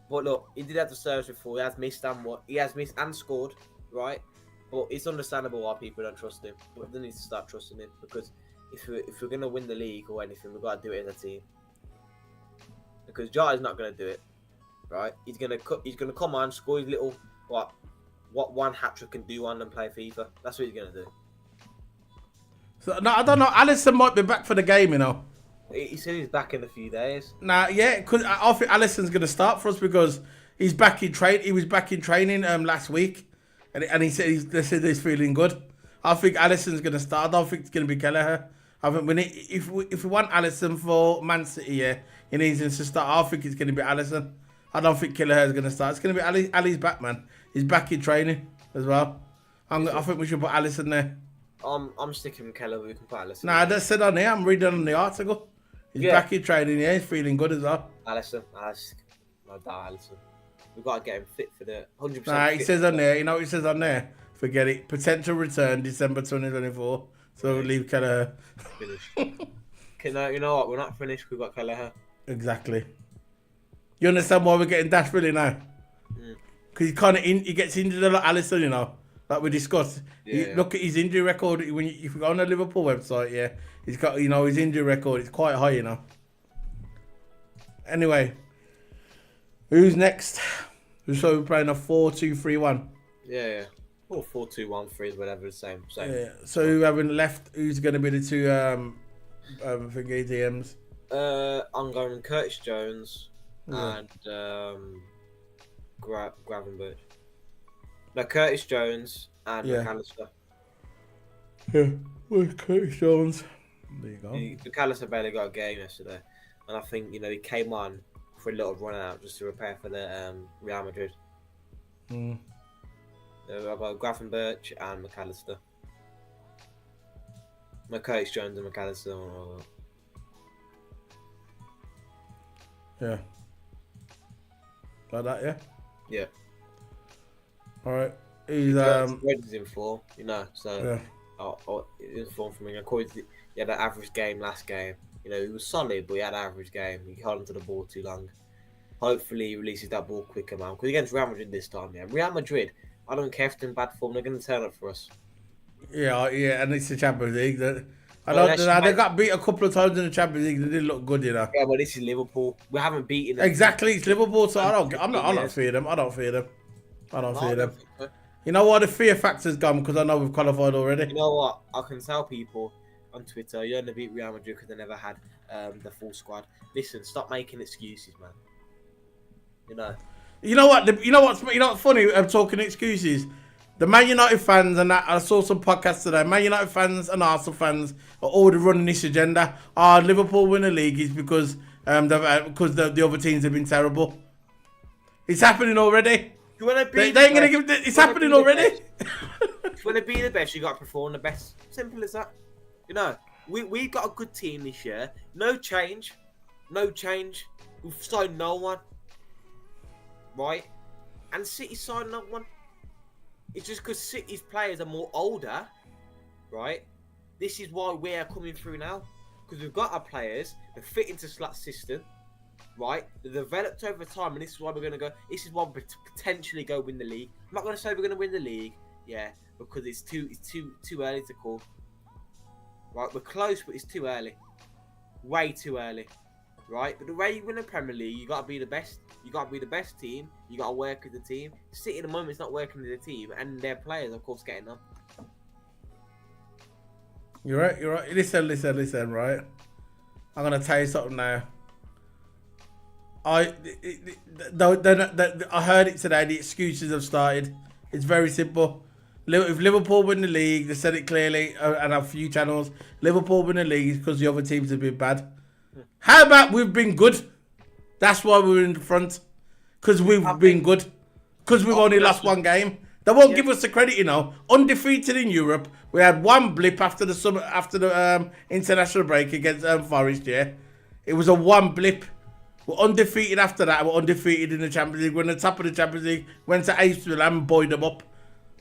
but look, he did have the service before. He has missed and scored, right? But it's understandable why people don't trust him. But they need to start trusting him because if we're gonna win the league or anything, we've got to do it as a team. Because Jota's not gonna do it, right? He's gonna come on, score his little what one hat-trick can do on and play FIFA. That's what he's gonna do. So no, I don't know. Alisson might be back for the game, you know. He said he's back in a few days. Nah, yeah, because I think Alisson's gonna start for us because he's back in train. He was back in training last week, and he said he's feeling good. I think Alisson's gonna start. I don't think it's gonna be Kelleher. I think if we want Alisson for Man City, yeah, he needs him to start. I think it's gonna be Alisson. I don't think Kelleher's gonna start. It's gonna be Ali's back, man. He's back in training as well. I think we should put Alisson there. I'm sticking with Keller. We can put Alisson. Nah, that's said on here. I'm reading on the article. He's back in training. Yeah, he's feeling good as well. Alisson. No doubt, Alisson. We've got to get him fit for the 100%. Nah, he says on there. You know what he says on there? Forget it. Potential return December 2024. So leave Kelleher. Finish. You know what? We're not finished. We've got Kelleher. Exactly. You understand why we're getting Dashville now? Because he gets injured a lot, Alisson, you know, like we discussed. Look at his injury record. If you go on the Liverpool website, yeah, he's got, you know, his injury record. It's quite high, you know. Anyway, who's next? So we're playing a 4-2-3-1. Yeah. Or 4-2-1-3, whatever, the same. Yeah. So who haven't left? Who's going to be the two thingy DMs? I'm going Curtis Jones and Gravenberch. No, Curtis Jones and McAllister. Yeah, well, Curtis Jones. There you go. McAllister barely got a game yesterday, and I think he came on for a little run out just to prepare for the Real Madrid. I've got Gravenberch and McAllister. No, Curtis Jones and McAllister. Yeah. Like that, yeah? Yeah. Alright. He's Red's in 4, so. Yeah. It was fun for me. Of course, he had an average game last game. You know, he was solid, but he had an average game. He held onto the ball too long. Hopefully, he releases that ball quicker, man. Because against Real Madrid this time, yeah. Real Madrid, I don't care if they're in bad form. They're going to turn up for us. Yeah, and it's the Champions League. They got beat a couple of times in the Champions League. They didn't look good, you know. Yeah, but this is Liverpool. We haven't beaten them. Exactly, it's Liverpool, so I'm not fear them. I don't fear them. You know what? The fear factor's gone because I know we've qualified already. You know what? I can tell people on Twitter, you're going to beat Real Madrid because they never had the full squad. Listen, stop making excuses, man. You know what's funny? I'm talking excuses. The Man United fans and that, I saw some podcasts today. Man United fans and Arsenal fans are already running this agenda. Liverpool win the league is because the other teams have been terrible. It's happening already. You want to be? They ain't gonna give. It's happening already. If you want to be the best, you got to perform the best. Simple as that. You know, we got a good team this year. No change. We've signed no one. Right? And City signed no one. It's just because City's players are more older, right? This is why we're coming through now. Because we've got our players that fit into Slot's system, right? They're developed over time, and this is why we're going to go. This is why we potentially go win the league. I'm not going to say we're going to win the league, yeah, because it's too early to call. Right, we're close, but it's too early. Way too early, right? But the way you win the Premier League, you got to be the best. You got to be the best team. You got to work with the team. City at the moment is not working with the team, and their players, of course, getting on. You're right. Listen, right? I'm gonna tell you something now. I heard it today. The excuses have started. It's very simple. If Liverpool win the league, they said it clearly on a few channels. Liverpool win the league because the other teams have been bad. How about we've been good? That's why we're in the front. Because we've been good. Because we've only lost one game. They won't give us the credit, you know. Undefeated in Europe. We had one blip after the international break against Forest, yeah. It was a one blip. We're undefeated after that. We're undefeated in the Champions League. We're on the top of the Champions League. Went to AC Milan and buoyed them up.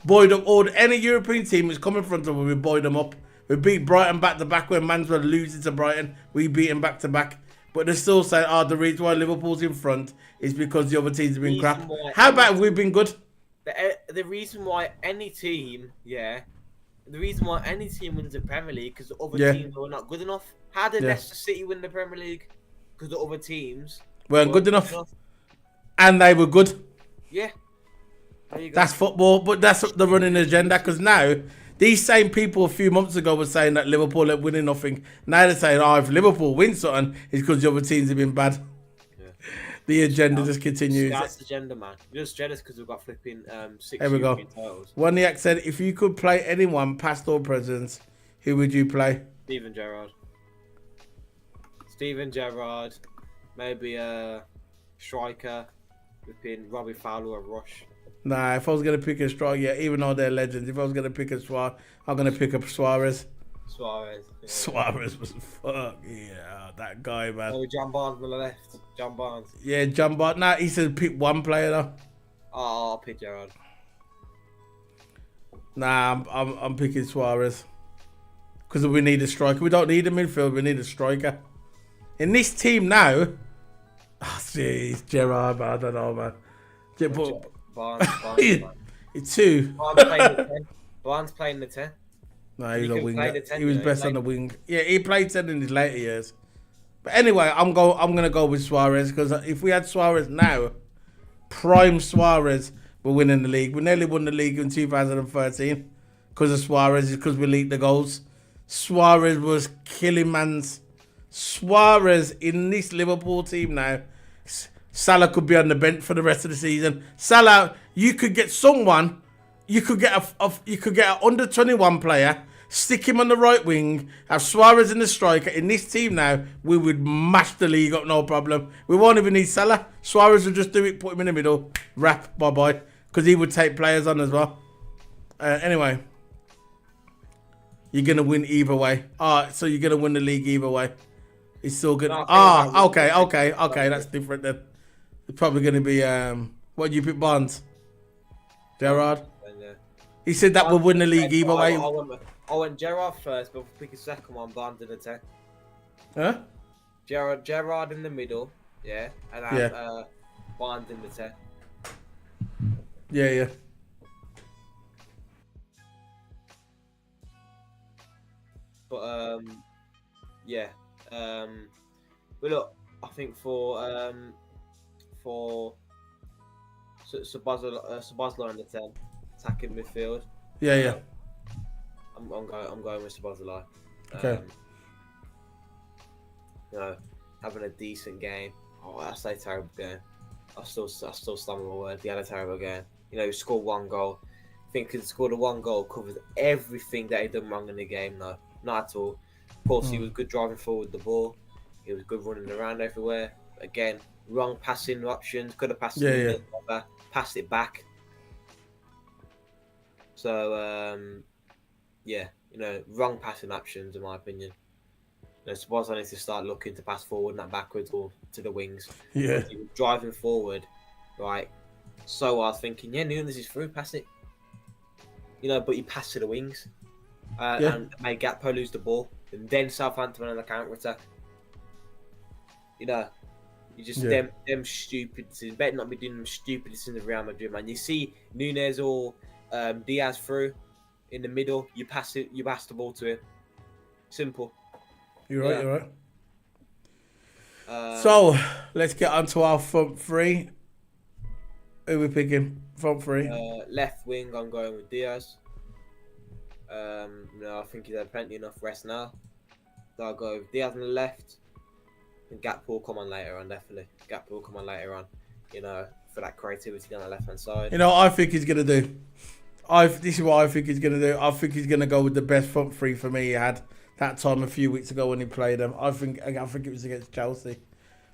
Any European team was coming in front of us, we buoyed them up. We beat Brighton back to back when Mans were losing to Brighton. We beat them back to back. But they're still saying, the reason why Liverpool's in front is because the other teams have been crap. How about we've been good? The reason why any team, the reason why any team wins the Premier League because the other teams are not good enough. How did Leicester City win the Premier League? Because the other teams weren't good enough. And they were good. Yeah. There you go. That's football, but that's the running agenda. Because now, these same people a few months ago were saying that Liverpool are winning nothing. Now they're saying, if Liverpool wins something, it's because the other teams have been bad. Yeah. The agenda just continues. That's the agenda, man. You're just jealous because we've got flipping 6 Here we go. titles. One Yak said, if you could play anyone, past or present, who would you play? Steven Gerrard. Maybe a striker. Flipping Robbie Fowler or Rush. Nah, if I was going to pick a striker, even though they're legends, if I was going to pick a Suarez, I'm going to pick up Suarez. Yeah. Suarez was that guy, man. Oh, John Barnes on the left. John Barnes. Yeah, John Barnes. Nah, he said pick one player though. Oh, I'll pick Gerrard. Nah, I'm picking Suarez. Because we need a striker. We don't need a midfield, we need a striker. In this team now, jeez, Gerrard, man, I don't know, man. Barnes. It's two. Barnes playing the 10. No, he was a winger. He was best on the wing. Yeah, he played 10 in his later years. But anyway, I'm gonna go with Suarez because if we had Suarez now, prime Suarez, we're winning the league. We nearly won the league in 2013 because of Suarez, because we leaked the goals. Suarez was killing mans. Suarez in this Liverpool team now. Salah could be on the bench for the rest of the season. Salah, you could get someone. You could get a under 21 player, stick him on the right wing, have Suarez in the striker. In this team now, we would mash the league up, no problem. We won't even need Salah. Suarez would just do it, put him in the middle, wrap, bye-bye. Because he would take players on as well. Anyway. You're going to win either way. So you're going to win the league either way. It's still good. Okay. That's different then. It's probably going to be, what do you pick, Barnes? Gerrard? He said that we'll win the league either way. I went Gerrard first, but if we pick a second one, Barnes in the 10. Huh? Gerrard in the middle, yeah, and I have Barnes in the 10. Yeah, yeah. But yeah. But look, I think for Sabazla in the 10, attacking midfield. Yeah, yeah. I'm going with Sabazla. Okay. You know, having a decent game. Oh, that's a terrible game. I still stumble my words. He had a terrible game. You know, he scored one goal. I think he scored a one goal covers everything that he done wrong in the game. No, not at all. Of course, he was good driving forward the ball. He was good running around everywhere. Again, wrong passing options. Could have passed it, passed it back. So yeah, you know, wrong passing options in my opinion. I suppose I need to start looking to pass forward, not backwards or to the wings. Yeah. He was driving forward, right? So I was thinking, yeah, Nunes is through, pass it. You know, but he passed to the wings and made Gakpo lose the ball. And then Southampton on the counter attack. You know, you just them stupid decisions. Better not be doing them stupid decisions of Real Madrid, man. You see Nunes or Diaz through in the middle, you pass the ball to him. Simple. You're right. So let's get on to our front three. Who are we picking? Front three. Left wing, I'm going with Diaz. I think he's had plenty enough rest now. So I'll go with Diaz on the left. And Gakpo will come on later on, definitely. Gakpo will come on later on, you know, for that creativity on the left-hand side. You know what I think he's going to do? This is what I think he's going to do. I think he's going to go with the best front three for me he had that time a few weeks ago when he played them. I think it was against Chelsea.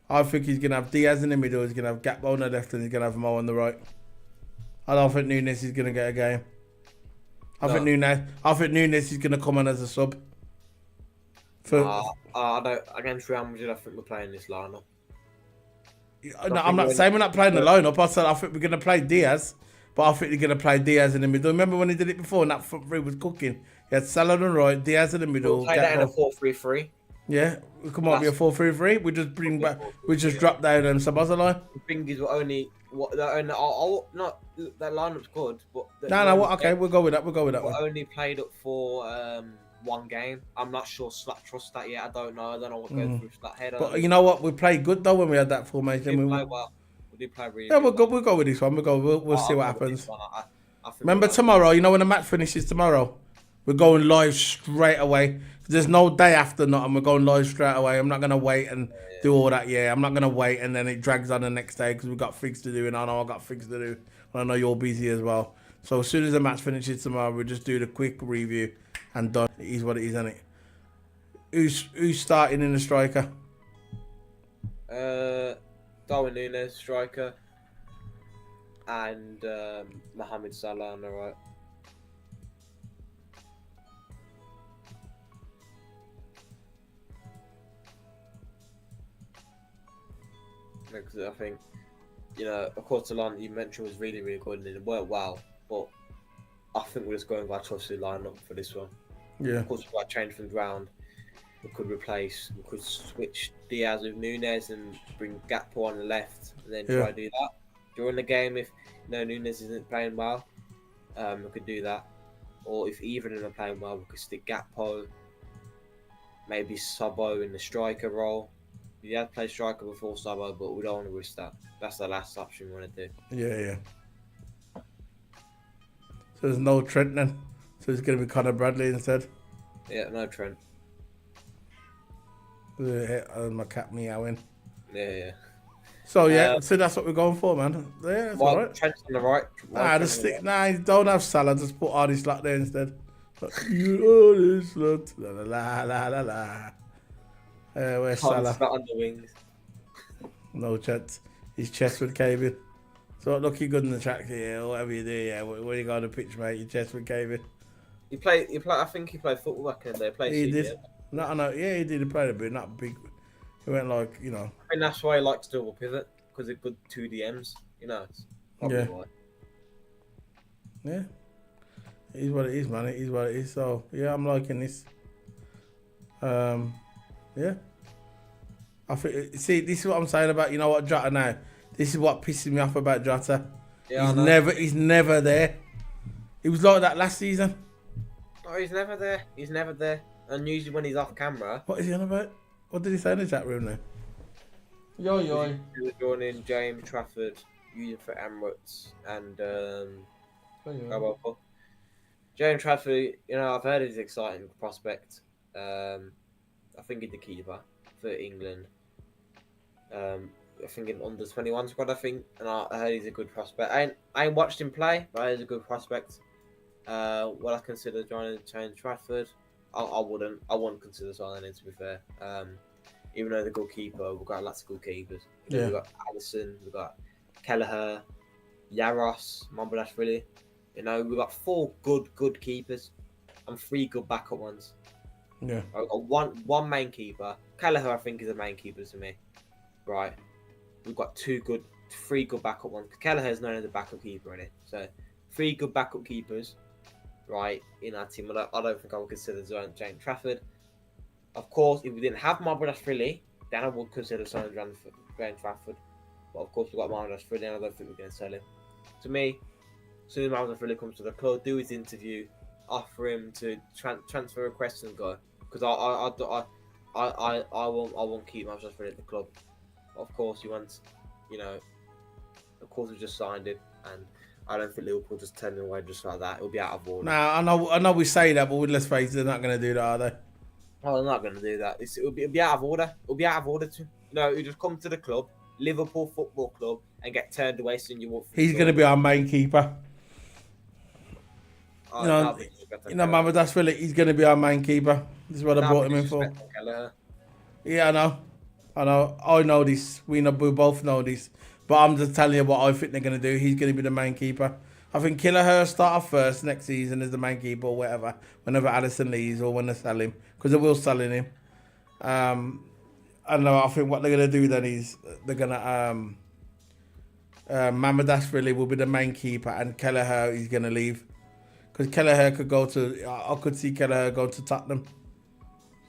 I think he's going to have Diaz in the middle, he's going to have Gakpo on the left, and he's going to have Mo on the right. I don't think Nunes is going to get a game. I think Nunes is going to come on as a sub. Against Real Madrid, I think we're playing this lineup. No, I'm not saying we're not playing the lineup. I said I think we're going to play Diaz, but I think they're going to play Diaz in the middle. Remember when he did it before and that front three was cooking? He had Salah on the right, Diaz in the middle. We'll play that in a 4-3-3. Yeah, it could might be a 4-3-3. We just bring back, we just drop down Sabazala. The thing is, that lineup's good, but okay, we'll go with that. We only played up for one game. I'm not sure Slap trust that yet. I don't know what goes through that head. But you know what? We played good though when we had that formation. We played well. We did play really. Yeah, we'll go with this one. We'll see what happens. Remember tomorrow? You know when the match finishes tomorrow, we're going live straight away. There's no day after nothing. We're going live straight away. I'm not gonna wait and do all that. Yeah, I'm not gonna wait and then it drags on the next day because we've got things to do and I know I've got things to do. And I know you're busy as well. So as soon as the match finishes tomorrow, we'll just do the quick review and done. It is what it is, isn't it? Who's starting in the striker? Darwin Nunes, striker, and Mohamed Salah on the right. Because I think, you know, of course, the line that you mentioned was really, really good and it worked well, but I think we're just going with our trusted lineup for this one. Yeah. Of course, we might change things round. We could switch Diaz with Nunes and bring Gakpo on the left and then try to do that. During the game, if Nunes isn't playing well, we could do that. Or if either of them are playing well, we could stick Gakpo, maybe Sabo in the striker role. We had played striker before Sabo, but we don't want to risk that. That's the last option we want to do. Yeah. So there's no Trent then? So it's going to be Conor Bradley instead? Yeah, no Trent. My cat meowing. Yeah. So so that's what we're going for, man. Yeah, that's all right. Trent's on the right. Don't have Salah. Just put Arnie Slot there instead. You Arnie Slot. La. Where's Salah? Not on the wings. No chance. His chest would cave in. So looking good in the track here, whatever you do, yeah. When you go on the pitch, mate, your chest would cave in. He played. I think he played football back in the day. He did. No. Yeah, he did. He played a bit, not big. He went like, you know. I think that's why he likes double pivot because it's good 2 DMs. You know. It's yeah. Why. Yeah. It is what it is, man. It is what it is. So yeah, I'm liking this. Yeah. I think. See, this is what I'm saying about Jota now. This is what pisses me off about Jota. Yeah, He's never there. He was like that last season. Oh, he's never there. He's never there. And usually when he's off camera, What is he on about? What did he say in the chat room now? Yo. he was joining James Trafford, using for Emirates, and James Trafford. I've heard he's an exciting prospect. I think he's the keeper for England. I think in under 21 squad. And I heard he's a good prospect. I ain't watched him play, but he's a good prospect. Will I consider joining James Trafford? I wouldn't consider signing him, to be fair. Even though the goalkeeper, we've got lots of good keepers. Yeah. We've got Allison, we've got Kelleher, Yaros, Mambalashvili. We've got 4 good keepers and 3 good backup ones. Yeah. I've got one main keeper. Kelleher, I think, is the main keeper to me. Right. We've got 3 good backup ones. Kelleher is known as a backup keeper in it. So 3 good backup keepers, right, in our team. I don't think I would consider James Trafford. Of course, if we didn't have Mambalashvili, then I would consider signing James Trafford. But of course, we've got Mambalashvili, and I don't think we're going to sell him. To me, as soon as Mambalashvili comes to the club, do his interview, offer him to transfer requests and go. Because I won't keep Mambalashvili at the club. Of course, he wants, of course, we just signed him, and I don't think Liverpool just turn him away just like that. It'll be out of order. Nah, I know we say that, but let's face it, they're not going to do that, are they? Oh, they're not going to do that. It'll be out of order. It'll be out of order to you just come to the club, Liverpool Football Club, and get turned away soon. He's going to be our main keeper. Oh, Mambalashvili, he's going to be our main keeper. This is what I brought him in for. Yeah, I know this. We both know this. But I'm just telling you what I think they're going to do. He's going to be the main keeper. I think Kelleher start off first next season as the main keeper or whatever, whenever Allison leaves or when they sell him, because they will selling him. I think what they're going to do then is they're going to Mambalashvili will be the main keeper and Kelleher is going to leave, because Kelleher could go to. I could see Kelleher go to Tottenham,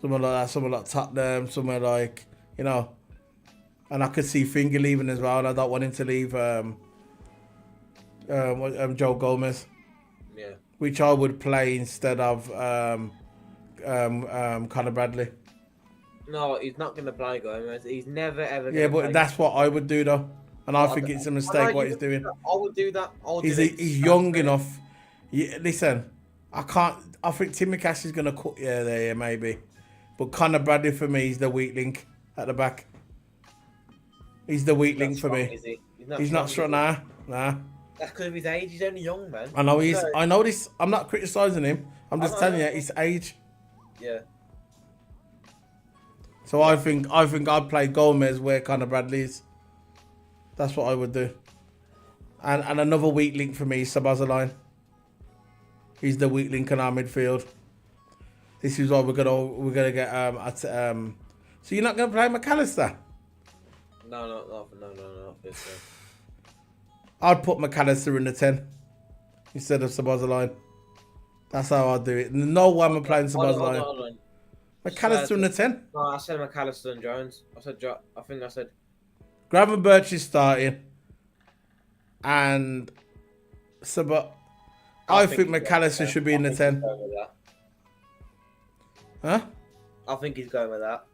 somewhere like that, somewhere like Tottenham, somewhere like and I could see Finger leaving as well, and I don't want him to leave Joe Gomez. Yeah. Which I would play instead of Conor Bradley. No, he's not going to play Gomez. He's never ever. Yeah, but that's what I would do though, and I think it's a mistake what he's doing. I would do that. He's young enough. Yeah, listen, I can't. I think Timmy Cash is going to cut there, maybe, but Conor Bradley for me is the weak link at the back. He's the weak link for me. He's not strong. Nah. That's because of his age. He's only young, man. I know he is. I know this. I'm not criticising him. I'm just telling you, it's age. Yeah. So I think I'd play Gomez where Conor Bradley is. That's what I would do. And another weak link for me is Szoboszlai. He's the weak link in our midfield. This is why we're gonna get So you're not gonna play McAllister? No. I'd put McAllister in the 10 instead of Szoboszlai. That's how I'd do it. No one am playing Szoboszlai. Hold on. McAllister in the 10? No, I said McAllister and Jones. I said. Gravenberch is starting. And I think McAllister should be in the 10. Huh? I think he's going with that.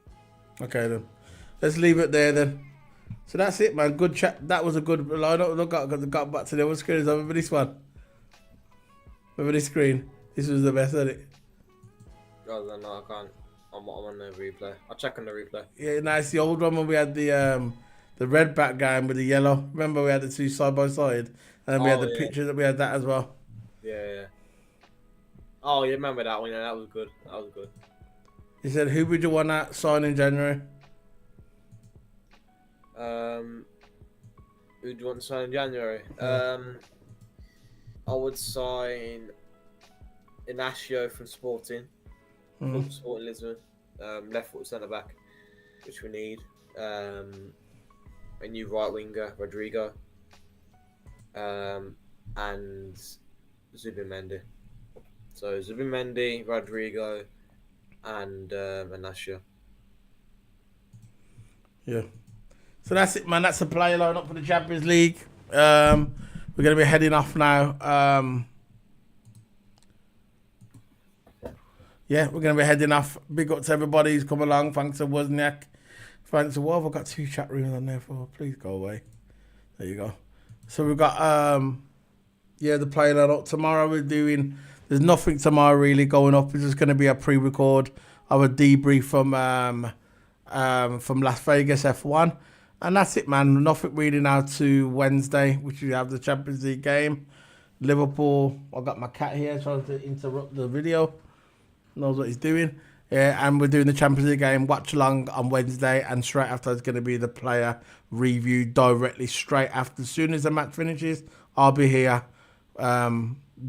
Okay then. Let's leave it there then. So that's it, man. Good chat. That was a good lineup. Look, got back to the other screen. Remember this one? Remember this screen? This was the best, wasn't it? Oh, no, I can't. I'm on the replay. I'll check on the replay. Yeah, nice. The old one when we had the red back game with the yellow. Remember we had the two side by side, and then we had the picture that we had that as well. Yeah. Oh, you remember that one? Yeah, that was good. He said, "Who would you want to sign in January?" Who do you want to sign in January? I would sign Inacio from Sporting. From Sporting Lisbon. Left foot centre back, which we need. A new right winger, Rodrigo. And Zubimendi. I'll So Zubimendi, Rodrigo, and Anasha. Yeah. So that's it, man. That's the player lineup for the Champions League. We're going to be heading off now. Yeah, we're going to be heading off. Big up to everybody who's come along. Thanks to Wozniak. Thanks to what have I got 2 chat rooms on there for? Please go away. There you go. So we've got the player lineup. Tomorrow we're doing. There's nothing tomorrow really going up. It's just going to be a pre-record of a debrief from Las Vegas F1, and that's it, man. Nothing really now to Wednesday, which we have the Champions League game. Liverpool. I've got my cat here trying to interrupt the video. Knows what he's doing. Yeah, and we're doing the Champions League game watch along on Wednesday, and straight after it's going to be the player review directly straight after. As soon as the match finishes, I'll be here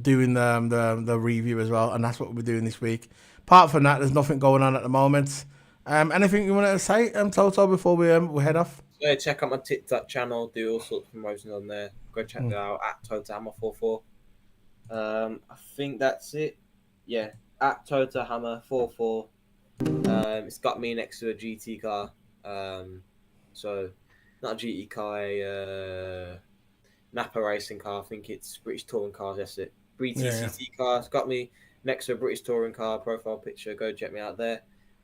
doing the review as well, and that's what we're doing this week. Apart from that, there's nothing going on at the moment. Anything you want to say, Toto, before we head off? Yeah, check out my TikTok channel. Do all sorts of promotions on there. Go check that out at TotoHammer44. I think that's it. Yeah, at TotoHammer44. It's got me next to a GT car. So not a GT car, a Napa racing car. I think it's British touring cars. That's it. BTCT car. It's got me next to a British touring car profile picture. Go check me out there.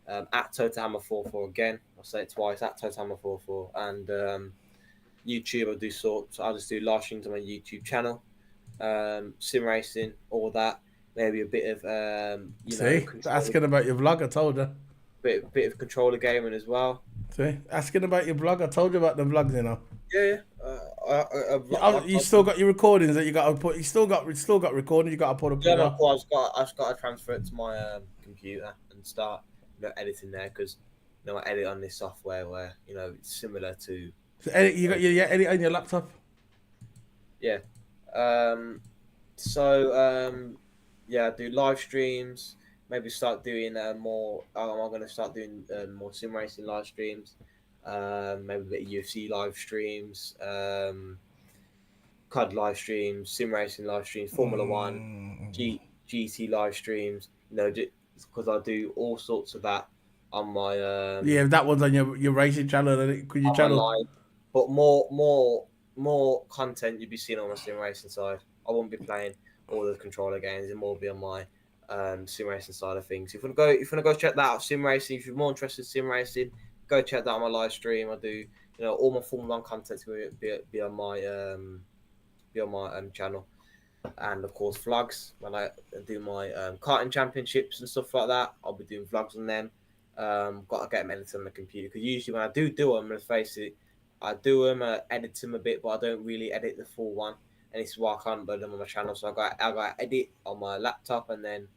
At TotoHammer44 again. I'll say it twice. At TotoHammer44 and YouTube. I'll just do live streams on my YouTube channel. Sim racing, all that. Maybe a bit of asking about your vlog. I told her. Bit of controller gaming as well. See, asking about your vlog. I told you about the vlogs, you know. Yeah. You still got your recordings that you got to put. You still got recordings. You got to put up. Yeah, of course. I've got to transfer it to my computer and start editing there because I edit on this software where it's similar to. So edit. You got your edit on your laptop. Yeah. I do live streams. Maybe start doing more. I'm going to start doing more sim racing live streams. Maybe a bit of UFC live streams, COD live streams, sim racing live streams, Formula One, GT live streams. Because I do all sorts of that on my. That one's on your racing channel. Could you channel? Online, but more content you'd be seeing on my sim racing side. I won't be playing all the controller games. It more be on my sim racing side of things. If you want to go check that out, sim racing. If you're more interested in sim racing, go check that out on my live stream. I do, all my Formula 1 content will be on my channel, and of course vlogs. When I do my karting championships and stuff like that, I'll be doing vlogs on them. Got to get them edited on the computer because usually when I do them, let's face it, I do them, edit them a bit, but I don't really edit the full one. And this is why I can't upload them on my channel. So I got to edit on my laptop and then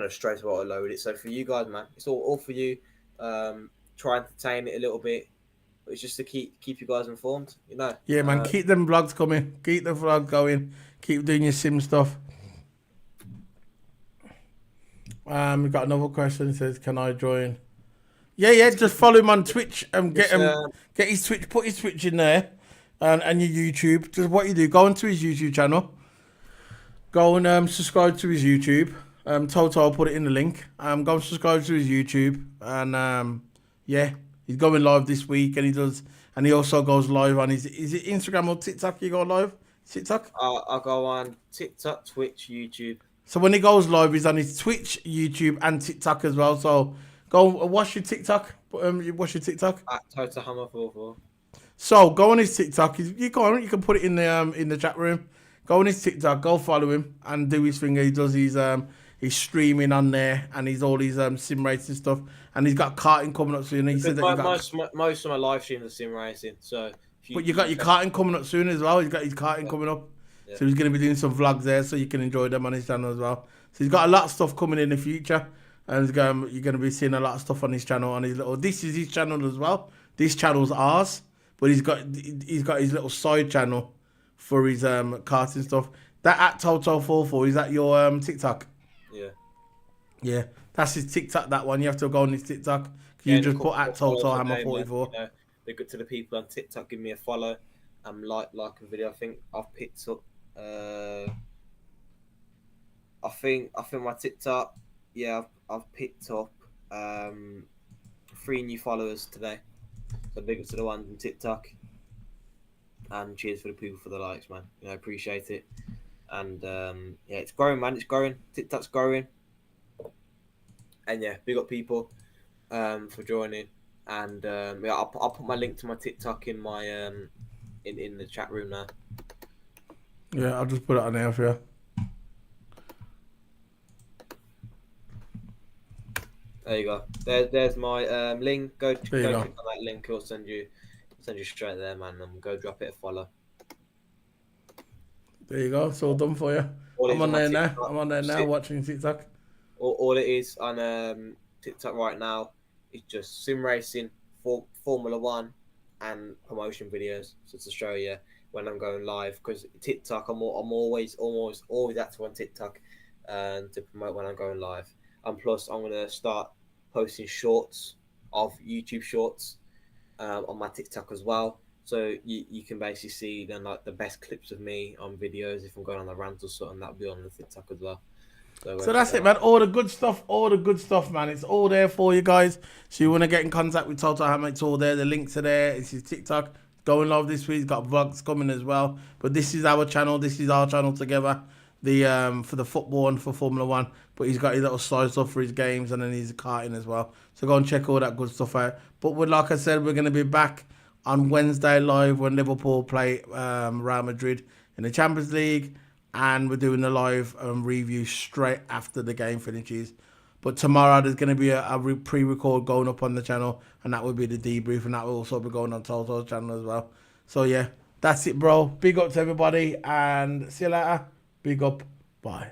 straight away load it. So for you guys, man, it's all for you. Try and entertain it a little bit, but it's just to keep you guys informed. Yeah, man, keep them vlogs coming. Keep the vlog going. Keep doing your sim stuff. We've got another question. It says, "Can I join?" Yeah. Just follow him on Twitch and get his Twitch. Put his Twitch in there. And your YouTube. Just what you do, go onto his YouTube channel. Go and subscribe to his YouTube. Toto, I'll put it in the link. Go and subscribe to his YouTube. And he's going live this week, and he also goes live on is it Instagram or TikTok? You go live? TikTok? I'll go on TikTok, Twitch, YouTube. So when he goes live, he's on his Twitch, YouTube, and TikTok as well. So go watch your TikTok. Watch your TikTok at TotoHammer44. So go on his TikTok. You can put it in the chat room. Go on his TikTok. Go follow him and do his thing. He does his streaming on there and he's all his sim racing stuff. And he's got karting coming up soon. He said that most of my live streams are sim racing. So, but you got your karting coming up soon as well. He's got his karting coming up. Yeah. So he's going to be doing some vlogs there, so you can enjoy them on his channel as well. So he's got a lot of stuff coming in the future, and you're going to be seeing a lot of stuff on his channel. This is his channel as well. This channel's ours. But he's got his little side channel for his karting stuff. That at Toto44, is that your TikTok? Yeah. Yeah. That's his TikTok, that one. You have to go on his TikTok. You just put at TotoHammer44. They're good to the people on TikTok. Give me a follow. Like a video. I think I've picked up I think my TikTok, yeah, I've picked up 3 new followers today. So big up to the ones on TikTok. And cheers for the people for the likes, man. You know, I appreciate it. And yeah, it's growing, man. It's growing. TikTok's growing. And yeah, big up people for joining. And yeah, I'll put my link to my TikTok in my in the chat room now. Yeah, I'll just put it on there for you. There you go. There's my link. Go click go. on that link. It'll send you straight there, man. And go drop it a follow. There you go. It's all done for you. I'm on there now. I'm on there now watching TikTok. All it is on TikTok right now is just sim racing, Formula One, and promotion videos. So to show you when I'm going live, because TikTok, I'm always active on TikTok, to promote when I'm going live. And plus, I'm gonna start posting shorts of YouTube shorts on my TikTok as well. So you can basically see then like the best clips of me on videos if I'm going on a rant or something. That'll be on the TikTok as well. So that's it, man. All the good stuff, man. It's all there for you guys. So you want to get in contact with Total Hammer, it's all there. The links are there. It's his TikTok. Going live this week. He's got vlogs coming as well. But this is our channel. This is our channel together. The for the football and for Formula One. But he's got his little side stuff for his games, and then he's karting as well. So go and check all that good stuff out. But like I said, we're going to be back on Wednesday live when Liverpool play Real Madrid in the Champions League. And we're doing the live review straight after the game finishes. But tomorrow there's going to be a pre-record going up on the channel, and that will be the debrief, and that will also be going on Toto's channel as well. So yeah, that's it, bro. Big up to everybody, and see you later. Big up. Bye.